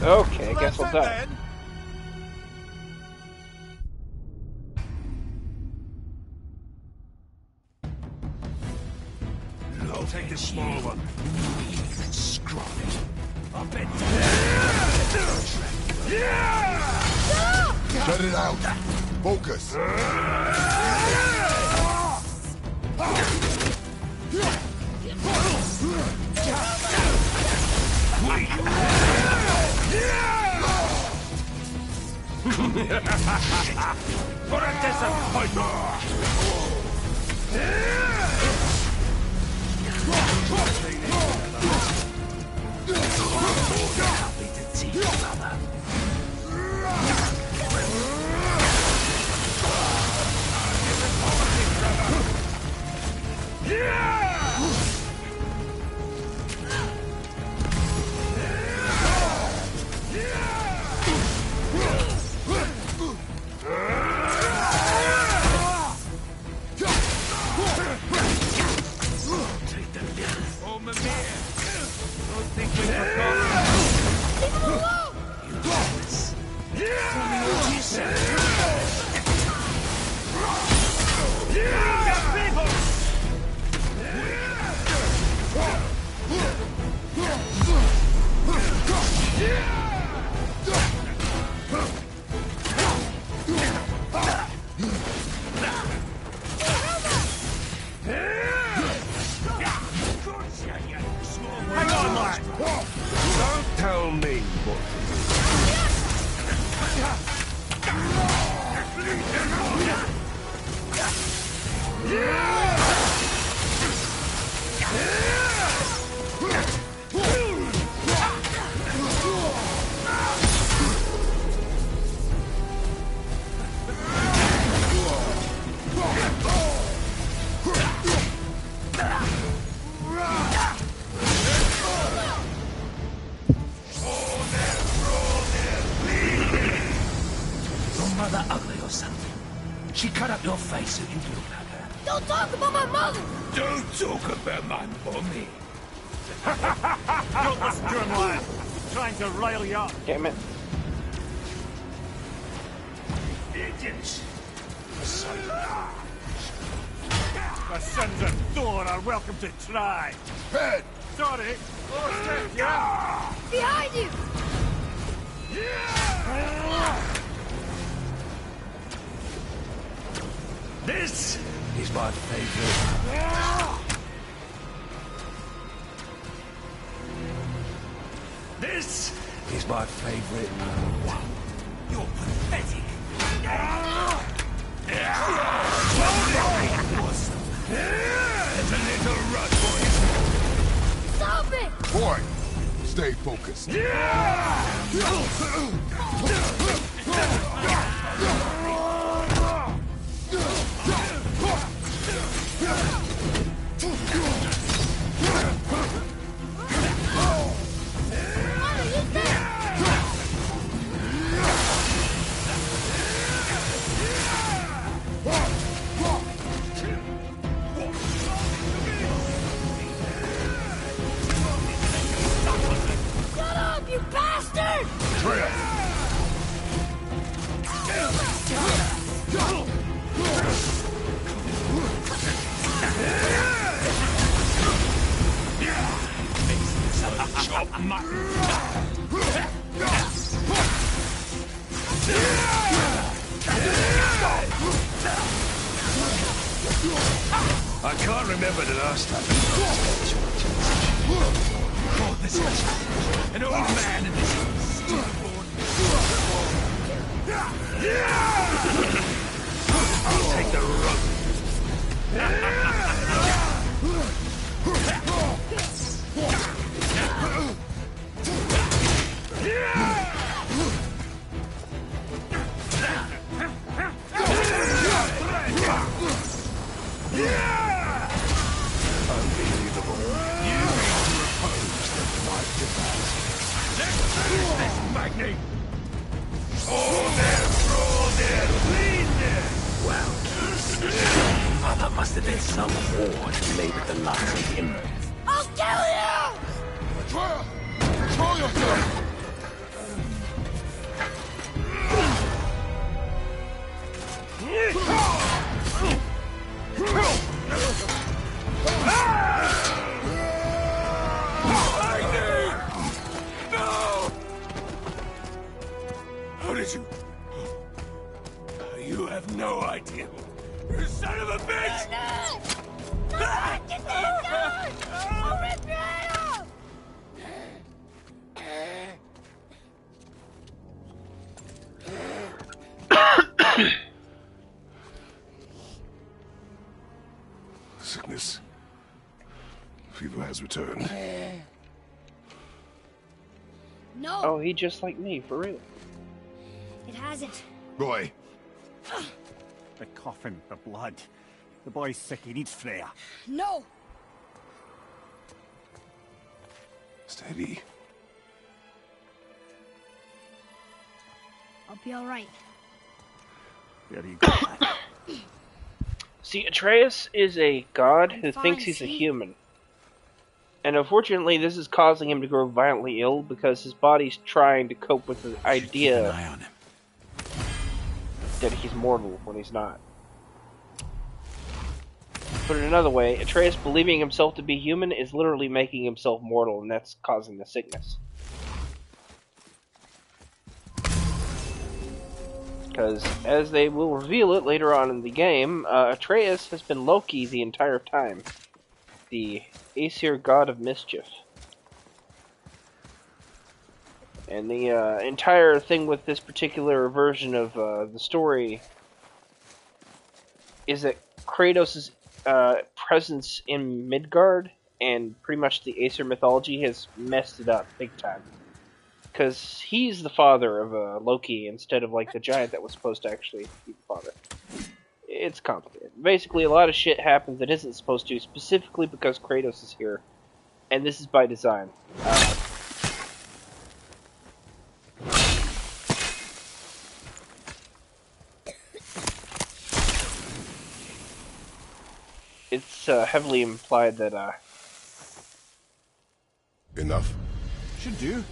Okay, I guess we'll die. I'll take the small one. Scrawny. I'll bet. Let it out. Focus. For a disappointment! Happy to teach you, brother. She cut up your face so you look like her. Don't talk about my mother! Don't talk about my mommy. You're the stern lad, trying to rile you up. Damn it. Idiots. The sons of Thor are welcome to try. Head! Sorry. Overstepped, yeah? Behind you! This is my favorite. This is my favorite one. You're pathetic. There's a little rut for you. Stop it! Boy, stay focused. Shut up, you bastard! I can't remember the last time. Oh, this is an old man in this stillborn. I'll take the rug. Unbelievable. You need to oppose the life device. Let's finish this, Magni! Oh, there, clean there! Well, that must have been some ward made with the likes of him. I'll kill you! Atreya! Control yourself! How did you... You have no idea. You son of a bitch! I'll rip your head off! Sickness. Fever has returned. No, Oh, he just like me, for real. it hasn't. Roy, The coffin, the blood. The boy's sick, he needs Freya. No! steady. I'll be alright. There you go. See, Atreus is a god who fine, thinks he's a see? human. And unfortunately, this is causing him to grow violently ill because his body's trying to cope with the Keep an idea eye on him. that he's mortal when he's not. Put it another way, Atreus believing himself to be human is literally making himself mortal, and that's causing the sickness. Because, as they will reveal it later on in the game, Atreus has been Loki the entire time. The Aesir god of mischief. And the entire thing with this particular version of the story is that Kratos' presence in Midgard and pretty much the Aesir mythology has messed it up big time. Because he's the father of Loki instead of like the giant that was supposed to actually be the father. It's complicated. Basically, a lot of shit happens that isn't supposed to, specifically because Kratos is here. And this is by design. It's heavily implied that, Enough. Should do.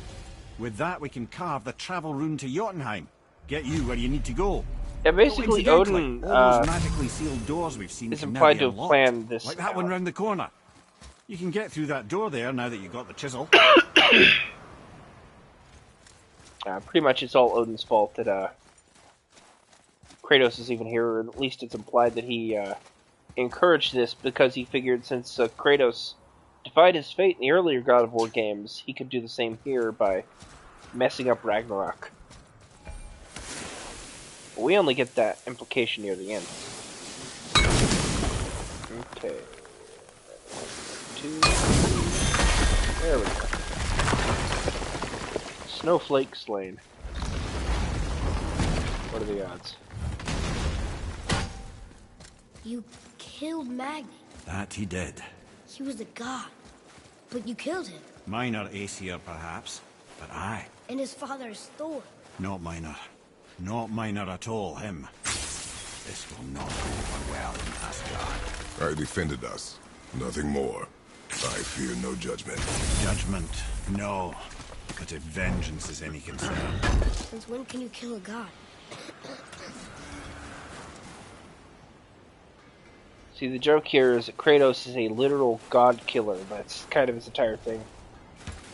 With that, we can carve the travel rune to Jotunheim. Get you where you need to go. yeah, basically Incidentally, Odin all those magically sealed doors we've seen is can now implied be to have unlocked. planned this Like that one out. round the corner. You can get through that door there now that you got the chisel. Pretty much it's all Odin's fault that Kratos is even here, or at least it's implied that he encouraged this because he figured since Kratos defied his fate in the earlier God of War games, he could do the same here by messing up Ragnarok. But we only get that implication near the end. Okay. 2, there we go. Snowflake slain. What are the odds? You killed Magni. That he did. He was a god. But you killed him. Minor Aesir, perhaps. But I. And his father is Thor. Not minor. Not minor at all, him. This will not go over well in Asgard. I defended us. Nothing more. I fear no judgment. Judgment, no. But if vengeance is any concern. Since when can you kill a god? See, the joke here is that Kratos is a literal god killer. That's kind of his entire thing.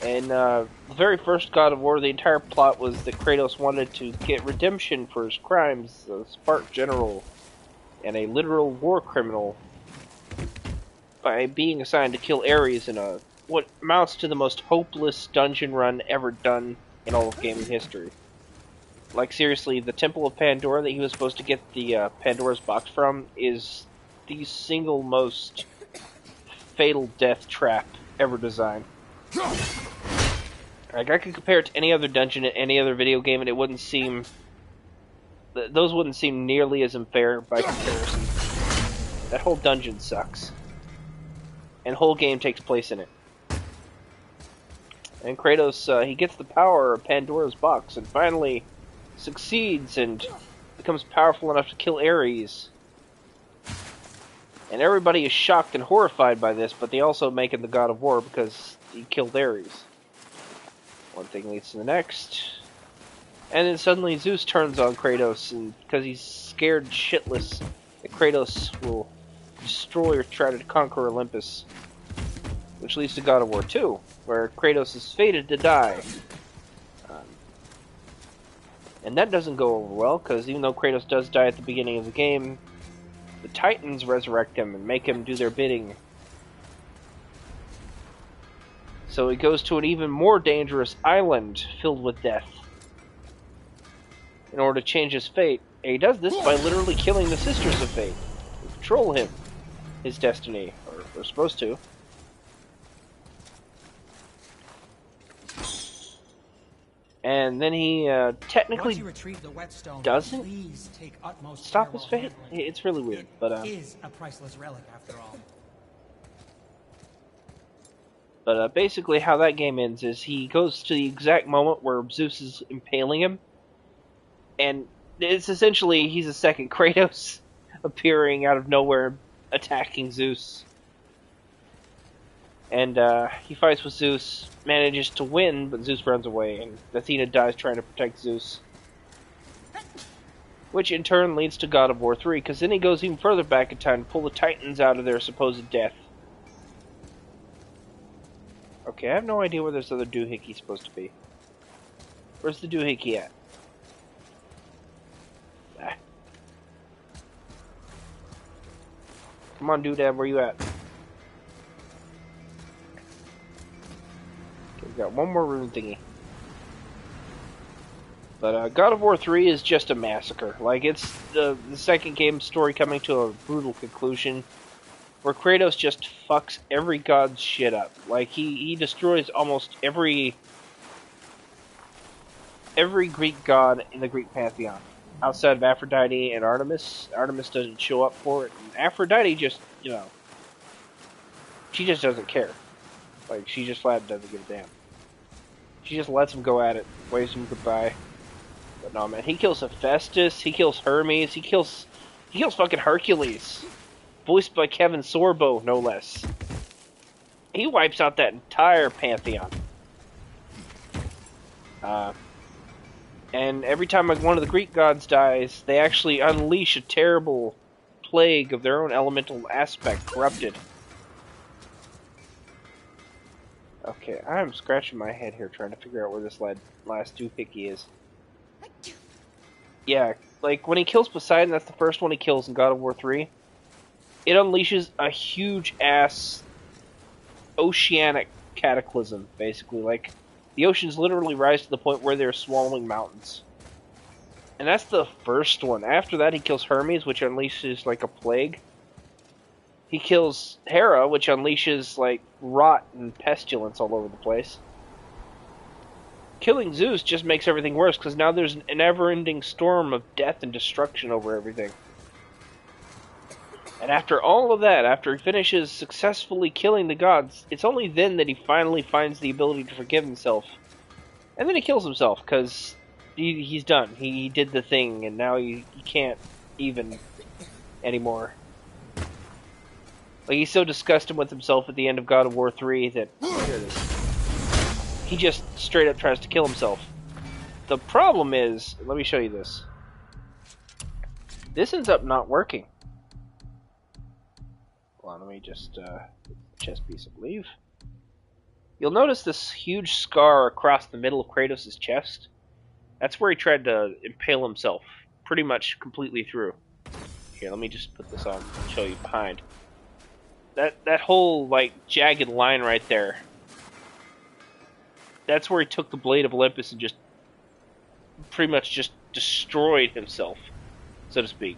And the very first God of War, the entire plot was that Kratos wanted to get redemption for his crimes. The Spartan general and a literal war criminal by being assigned to kill Ares in a what amounts to the most hopeless dungeon run ever done in all of gaming history. Like, seriously, the Temple of Pandora that he was supposed to get the Pandora's box from is the single most fatal death trap ever designed. Like, I could compare it to any other dungeon in any other video game, and it wouldn't seem... Those wouldn't seem nearly as unfair by comparison. That whole dungeon sucks. And the whole game takes place in it. And Kratos, he gets the power of Pandora's box, and finally succeeds and becomes powerful enough to kill Ares. And everybody is shocked and horrified by this, but they also make him the god of war because he killed Ares. One thing leads to the next. And then suddenly Zeus turns on Kratos, and because he's scared shitless that Kratos will destroy or try to conquer Olympus. Which leads to God of War 2, where Kratos is fated to die. And that doesn't go over well, because even though Kratos does die at the beginning of the game, the Titans resurrect him and make him do their bidding. So he goes to an even more dangerous island filled with death in order to change his fate. And he does this by literally killing the Sisters of Fate, who control him, his destiny, or they're supposed to. And then he technically doesn't stop his fate. It's really weird, but it is a priceless relic after all. But basically how that game ends is he goes to the exact moment where Zeus is impaling him. And it's essentially, he's a second Kratos appearing out of nowhere, attacking Zeus. And he fights with Zeus, manages to win, but Zeus runs away, and Athena dies trying to protect Zeus. Which in turn leads to God of War 3, because then he goes even further back in time to pull the Titans out of their supposed death. Okay, I have no idea where this other doohickey's supposed to be. Where's the doohickey at? Ah. Come on, doodad, where you at? Okay, we got one more rune thingy. But God of War 3 is just a massacre. Like, it's the second game story coming to a brutal conclusion, where Kratos just fucks every god's shit up. Like, he destroys almost every Greek god in the Greek pantheon. Outside of Aphrodite and Artemis. Artemis doesn't show up for it. And Aphrodite just, you know, she just doesn't care. Like, she just flat doesn't give a damn. She just lets him go at it, waves him goodbye. But no, man, he kills Hephaestus, he kills Hermes, he kills fucking Hercules. Voiced by Kevin Sorbo, no less. He wipes out that entire pantheon. And every time one of the Greek gods dies, they actually unleash a terrible plague of their own elemental aspect, corrupted. Okay, I'm scratching my head here trying to figure out where this last doohickey is. Yeah, like when he kills Poseidon, that's the first one he kills in God of War 3. It unleashes a huge-ass oceanic cataclysm, basically. Like, the oceans literally rise to the point where they're swallowing mountains. And that's the first one. After that, he kills Hermes, which unleashes, like, a plague. He kills Hera, which unleashes, like, rot and pestilence all over the place. Killing Zeus just makes everything worse, because now there's an never-ending storm of death and destruction over everything. And after all of that, after he finishes successfully killing the gods, it's only then that he finally finds the ability to forgive himself. And then he kills himself, because he's done. He did the thing, and now he can't even anymore. Like, he's so disgusted with himself at the end of God of War 3 that here it is. He just straight up tries to kill himself. The problem is, let me show you this. This ends up not working. Hold on, let me just chest piece of leave. You'll notice this huge scar across the middle of Kratos' chest. That's where he tried to impale himself, pretty much completely through. Here, let me just put this on and show you behind. That whole, like, jagged line right there. That's where he took the Blade of Olympus and just pretty much just destroyed himself, so to speak.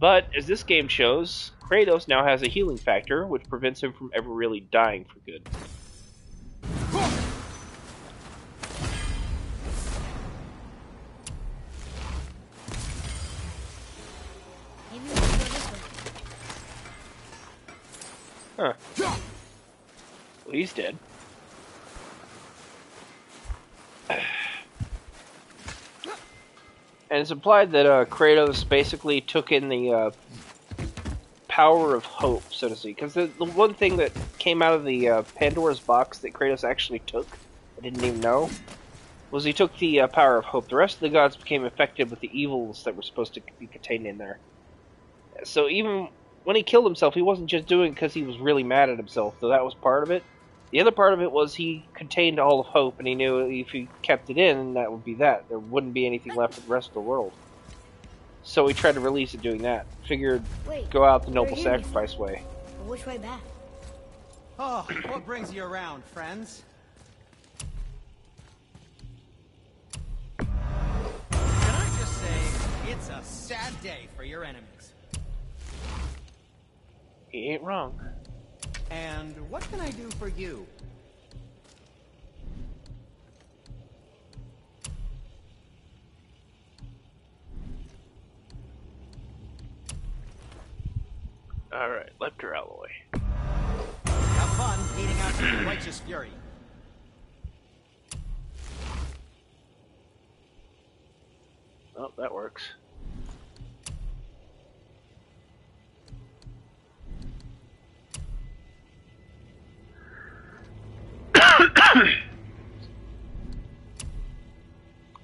But, as this game shows, Kratos now has a healing factor, which prevents him from ever really dying for good. Maybe we can go this way. Huh. Well, he's dead. And it's implied that Kratos basically took in the power of hope, so to speak. Because the one thing that came out of the Pandora's box that Kratos actually took, I didn't even know, was he took the power of hope. The rest of the gods became affected with the evils that were supposed to be contained in there. So even when he killed himself, he wasn't just doing it because he was really mad at himself, though that was part of it. The other part of it was he contained all of hope, and he knew if he kept it in, that would be that. There wouldn't be anything left for the rest of the world. So he tried to release it doing that. Figured, go out the noble sacrifice way. But which way back? Oh, what brings you around, friends? Can I just say, it's a sad day for your enemies. He ain't wrong. And what can I do for you? Alright, Lepter Alloy. Have fun beating out your righteous fury. Oh, that works.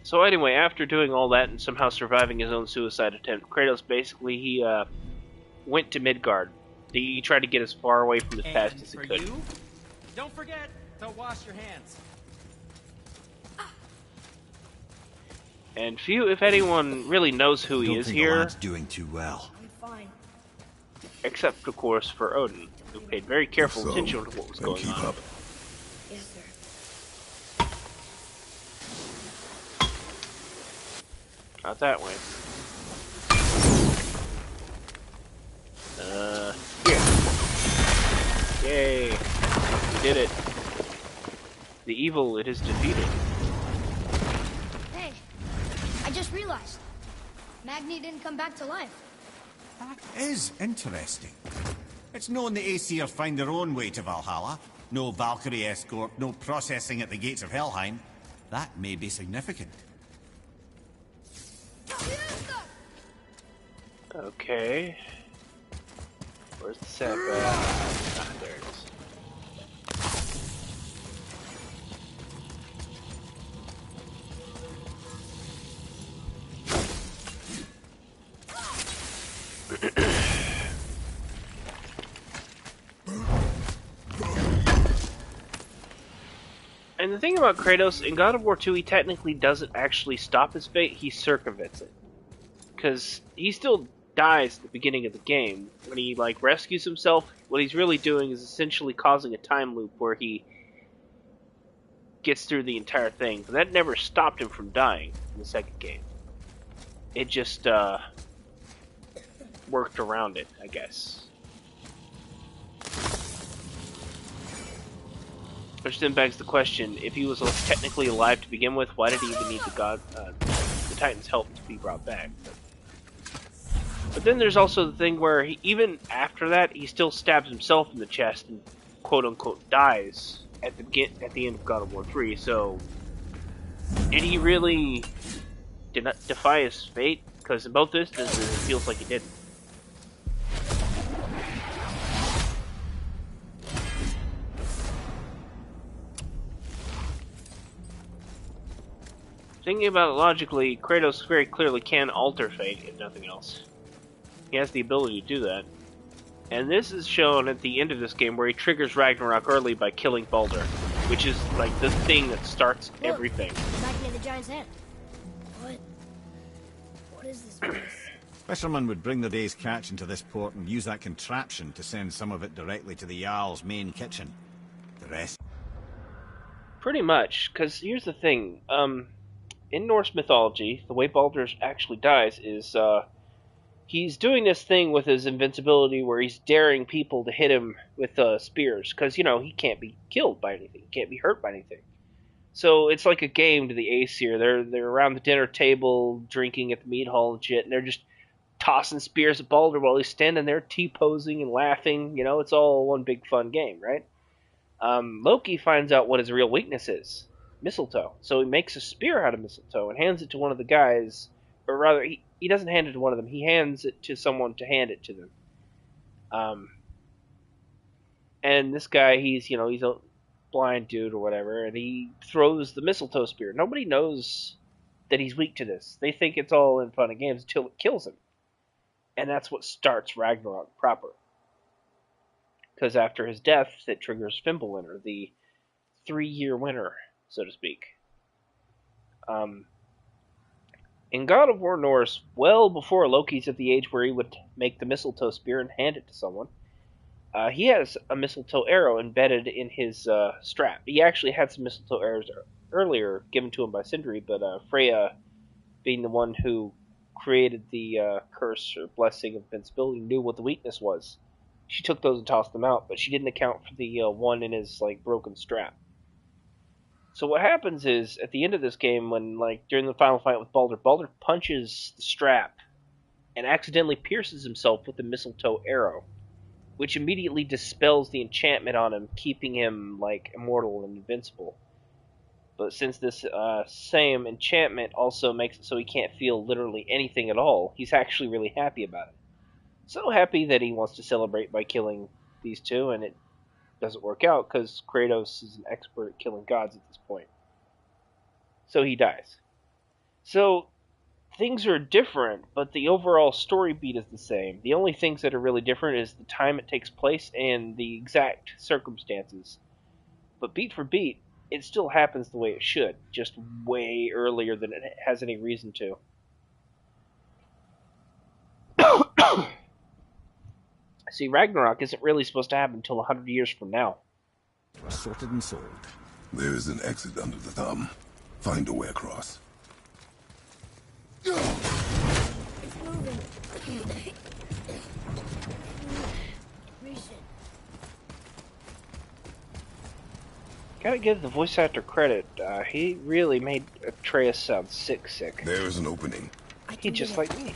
So anyway, after doing all that and somehow surviving his own suicide attempt, Kratos basically, he went to Midgard. He tried to get as far away from his past as he could. You, don't forget to wash your hands. And few, if anyone, really knows who he is here. The doing too well. I'm fine. Except, of course, for Odin, who paid very careful attention to what was going on. Yes, sir. Not that way. Here. Yay. We did it. The evil, it is defeated. Hey, I just realized. Magni didn't come back to life. That is interesting. It's known the Aesir find their own way to Valhalla. No Valkyrie escort, no processing at the gates of Helheim. That may be significant. Okay. Where's the sap? Ah, there it is. And the thing about Kratos, in God of War 2, he technically doesn't actually stop his fate, he circumvents it. Because he still dies at the beginning of the game. When he, like, rescues himself, what he's really doing is essentially causing a time loop where he gets through the entire thing. But that never stopped him from dying in the second game. It just, worked around it, I guess. Which then begs the question, if he was technically alive to begin with, why did he even need the Titan's help to be brought back? But then there's also the thing where even after that, he still stabs himself in the chest and quote-unquote dies at the end of God of War 3, so did he really defy his fate? Because in both instances, it feels like he didn't. Thinking about it logically, Kratos very clearly can alter fate, if nothing else. He has the ability to do that. And this is shown at the end of this game where he triggers Ragnarok early by killing Baldur, which is like the thing that starts everything. Back near the giant's head. What is this place? Fishermen would bring their day's catch into this port and use that contraption to send some of it directly to the Jarl's main kitchen. The rest... Pretty much, because here's the thing. In Norse mythology, the way Baldur actually dies is, he's doing this thing with his invincibility where he's daring people to hit him with spears, because, you know, he can't be killed by anything. He can't be hurt by anything. So it's like a game to the Aesir. They're around the dinner table, drinking at the mead hall and shit, and they're just tossing spears at Baldur while he's standing there T-posing and laughing. You know, it's all one big fun game, right? Loki finds out what his real weakness is. Mistletoe. So he makes a spear out of mistletoe and hands it to one of the guys, or rather, he doesn't hand it to one of them. He hands it to someone to hand it to them. And this guy, he's a blind dude or whatever, and he throws the mistletoe spear. Nobody knows that he's weak to this. They think it's all in fun and games until it kills him. And that's what starts Ragnarok proper. Because after his death, it triggers Fimbulwinter, the 3-year winter, so to speak. In God of War Norse, well before Loki's at the age where he would make the mistletoe spear and hand it to someone, he has a mistletoe arrow embedded in his strap. He actually had some mistletoe arrows earlier given to him by Sindri, but Freya, being the one who created the curse or blessing of invincibility, knew what the weakness was. She took those and tossed them out, but she didn't account for the one in his broken strap. So what happens is, at the end of this game, when during the final fight with Baldur punches the strap and accidentally pierces himself with the mistletoe arrow, which immediately dispels the enchantment on him, keeping him immortal and invincible. But since this same enchantment also makes it so he can't feel literally anything at all, he's actually really happy about it. So happy that he wants to celebrate by killing these two, and it doesn't work out because Kratos is an expert at killing gods at this point. So he dies. So things are different, but the overall story beat is the same. The only things that are really different is the time it takes place and the exact circumstances. But beat for beat, it still happens the way it should, just way earlier than it has any reason to. See, Ragnarok isn't really supposed to happen until 100 years from now. Sorted and sold. There is an exit under the thumb. Find a way across. It's moving. Gotta give the voice actor credit. He really made Atreus sound sick. There is an opening. He's just like me.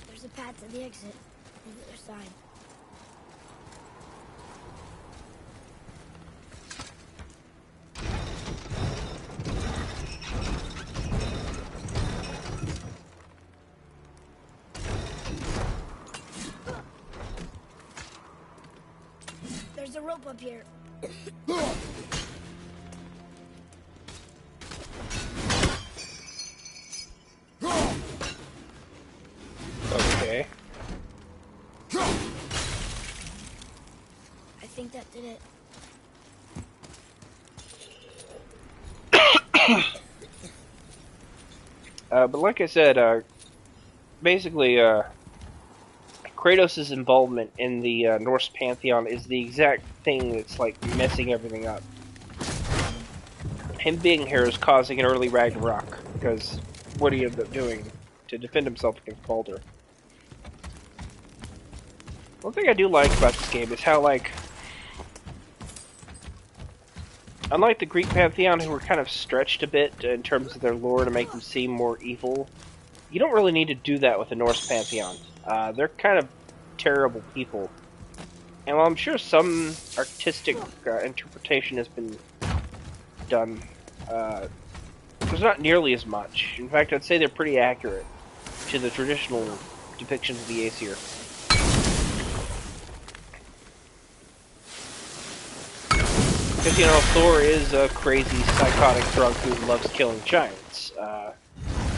There's a path to the exit on the other side. There's a rope up here. Okay. I think that did it. But like I said, basically, Kratos' involvement in the Norse pantheon is the exact thing that's messing everything up. Him being here is causing an early Ragnarok, because what he ended up doing to defend himself against Baldur. One thing I do like about this game is how, unlike the Greek pantheon, who were kind of stretched a bit in terms of their lore to make them seem more evil, you don't really need to do that with the Norse pantheon. They're kind of terrible people. And while I'm sure some artistic interpretation has been done, there's not nearly as much. In fact, I'd say they're pretty accurate to the traditional depictions of the Aesir. Because, you know, Thor is a crazy, psychotic drunk who loves killing giants.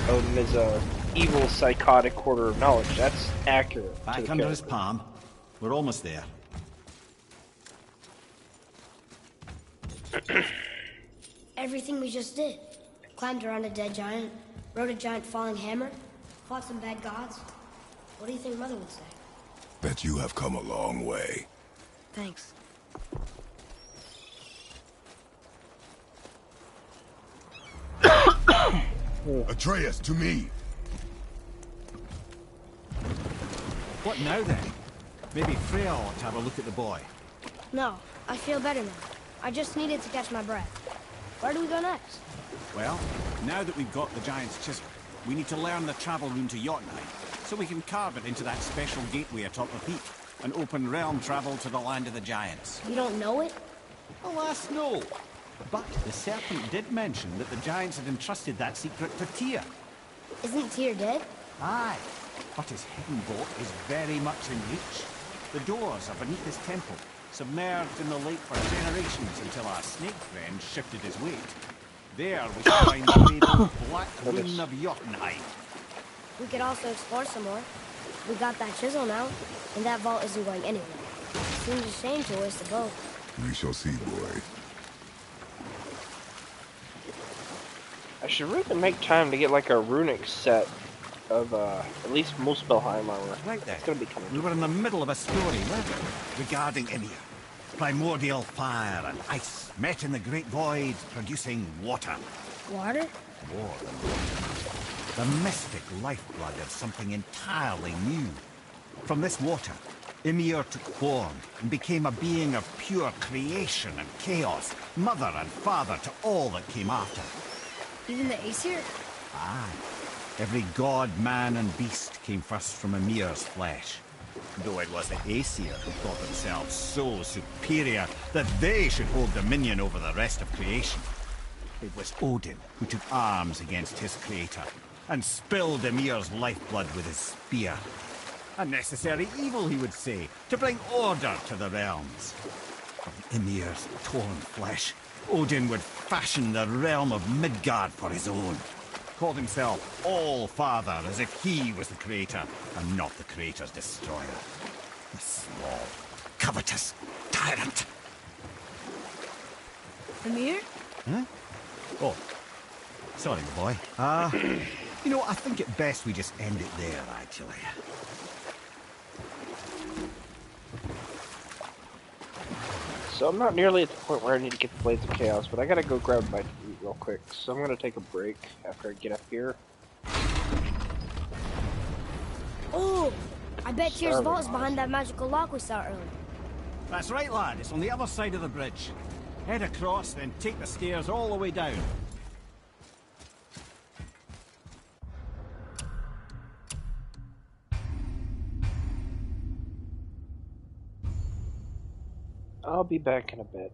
Odin is a evil, psychotic hoarder of knowledge. That's accurate. Back under his palm. We're almost there. Everything we just did. Climbed around a dead giant, rode a giant falling hammer, fought some bad gods. What do you think Mother would say? That you have come a long way. Thanks. Atreus, to me! What now then? Maybe Freya ought to have a look at the boy. No, I feel better now. I just needed to catch my breath. Where do we go next? Well, now that we've got the giant's chisel, we need to learn the travel rune to Jotunheim, so we can carve it into that special gateway atop the peak, and open realm travel to the land of the giants. You don't know it? Alas, no. But the serpent did mention that the giants had entrusted that secret to Tyr. Isn't Tyr dead? Aye, but his hidden boat is very much in reach. The doors are beneath his temple, submerged in the lake for generations until our snake friend shifted his weight. There we shall find the fabled Black Rune of Jotunheim. We could also explore some more. We got that chisel now, and that vault isn't going anywhere. Seems a shame to waste the boat. We shall see, boy. I should really make time to get like a runic set of at least Muspelheim armor. Right there. It's gonna be coming. We were in the middle of a story, weren't we? Regarding Ymir. Primordial fire and ice met in the great void, producing water. Water? More than water. The mystic lifeblood of something entirely new. From this water, Ymir took form and became a being of pure creation and chaos, mother and father to all that came after. Even the Aesir? Aye. Every god, man, and beast came first from Ymir's flesh. Though it was the Aesir who thought themselves so superior that they should hold dominion over the rest of creation. It was Odin who took arms against his creator and spilled Ymir's lifeblood with his spear. A necessary evil, he would say, to bring order to the realms. From Ymir's torn flesh, Odin would fashion the realm of Midgard for his own. Called himself All-Father, as if he was the creator, and not the creator's destroyer. The small, covetous tyrant. Ymir? Huh? Oh. Sorry, boy. You know, I think it best we just end it there, actually. So I'm not nearly at the point where I need to get the Blades of Chaos, but I gotta go grab my food real quick. So I'm gonna take a break after I get up here. Oh! I bet Tyr's vault is behind that magical lock we saw earlier. That's right, lad. It's on the other side of the bridge. Head across, then take the stairs all the way down. I'll be back in a bit.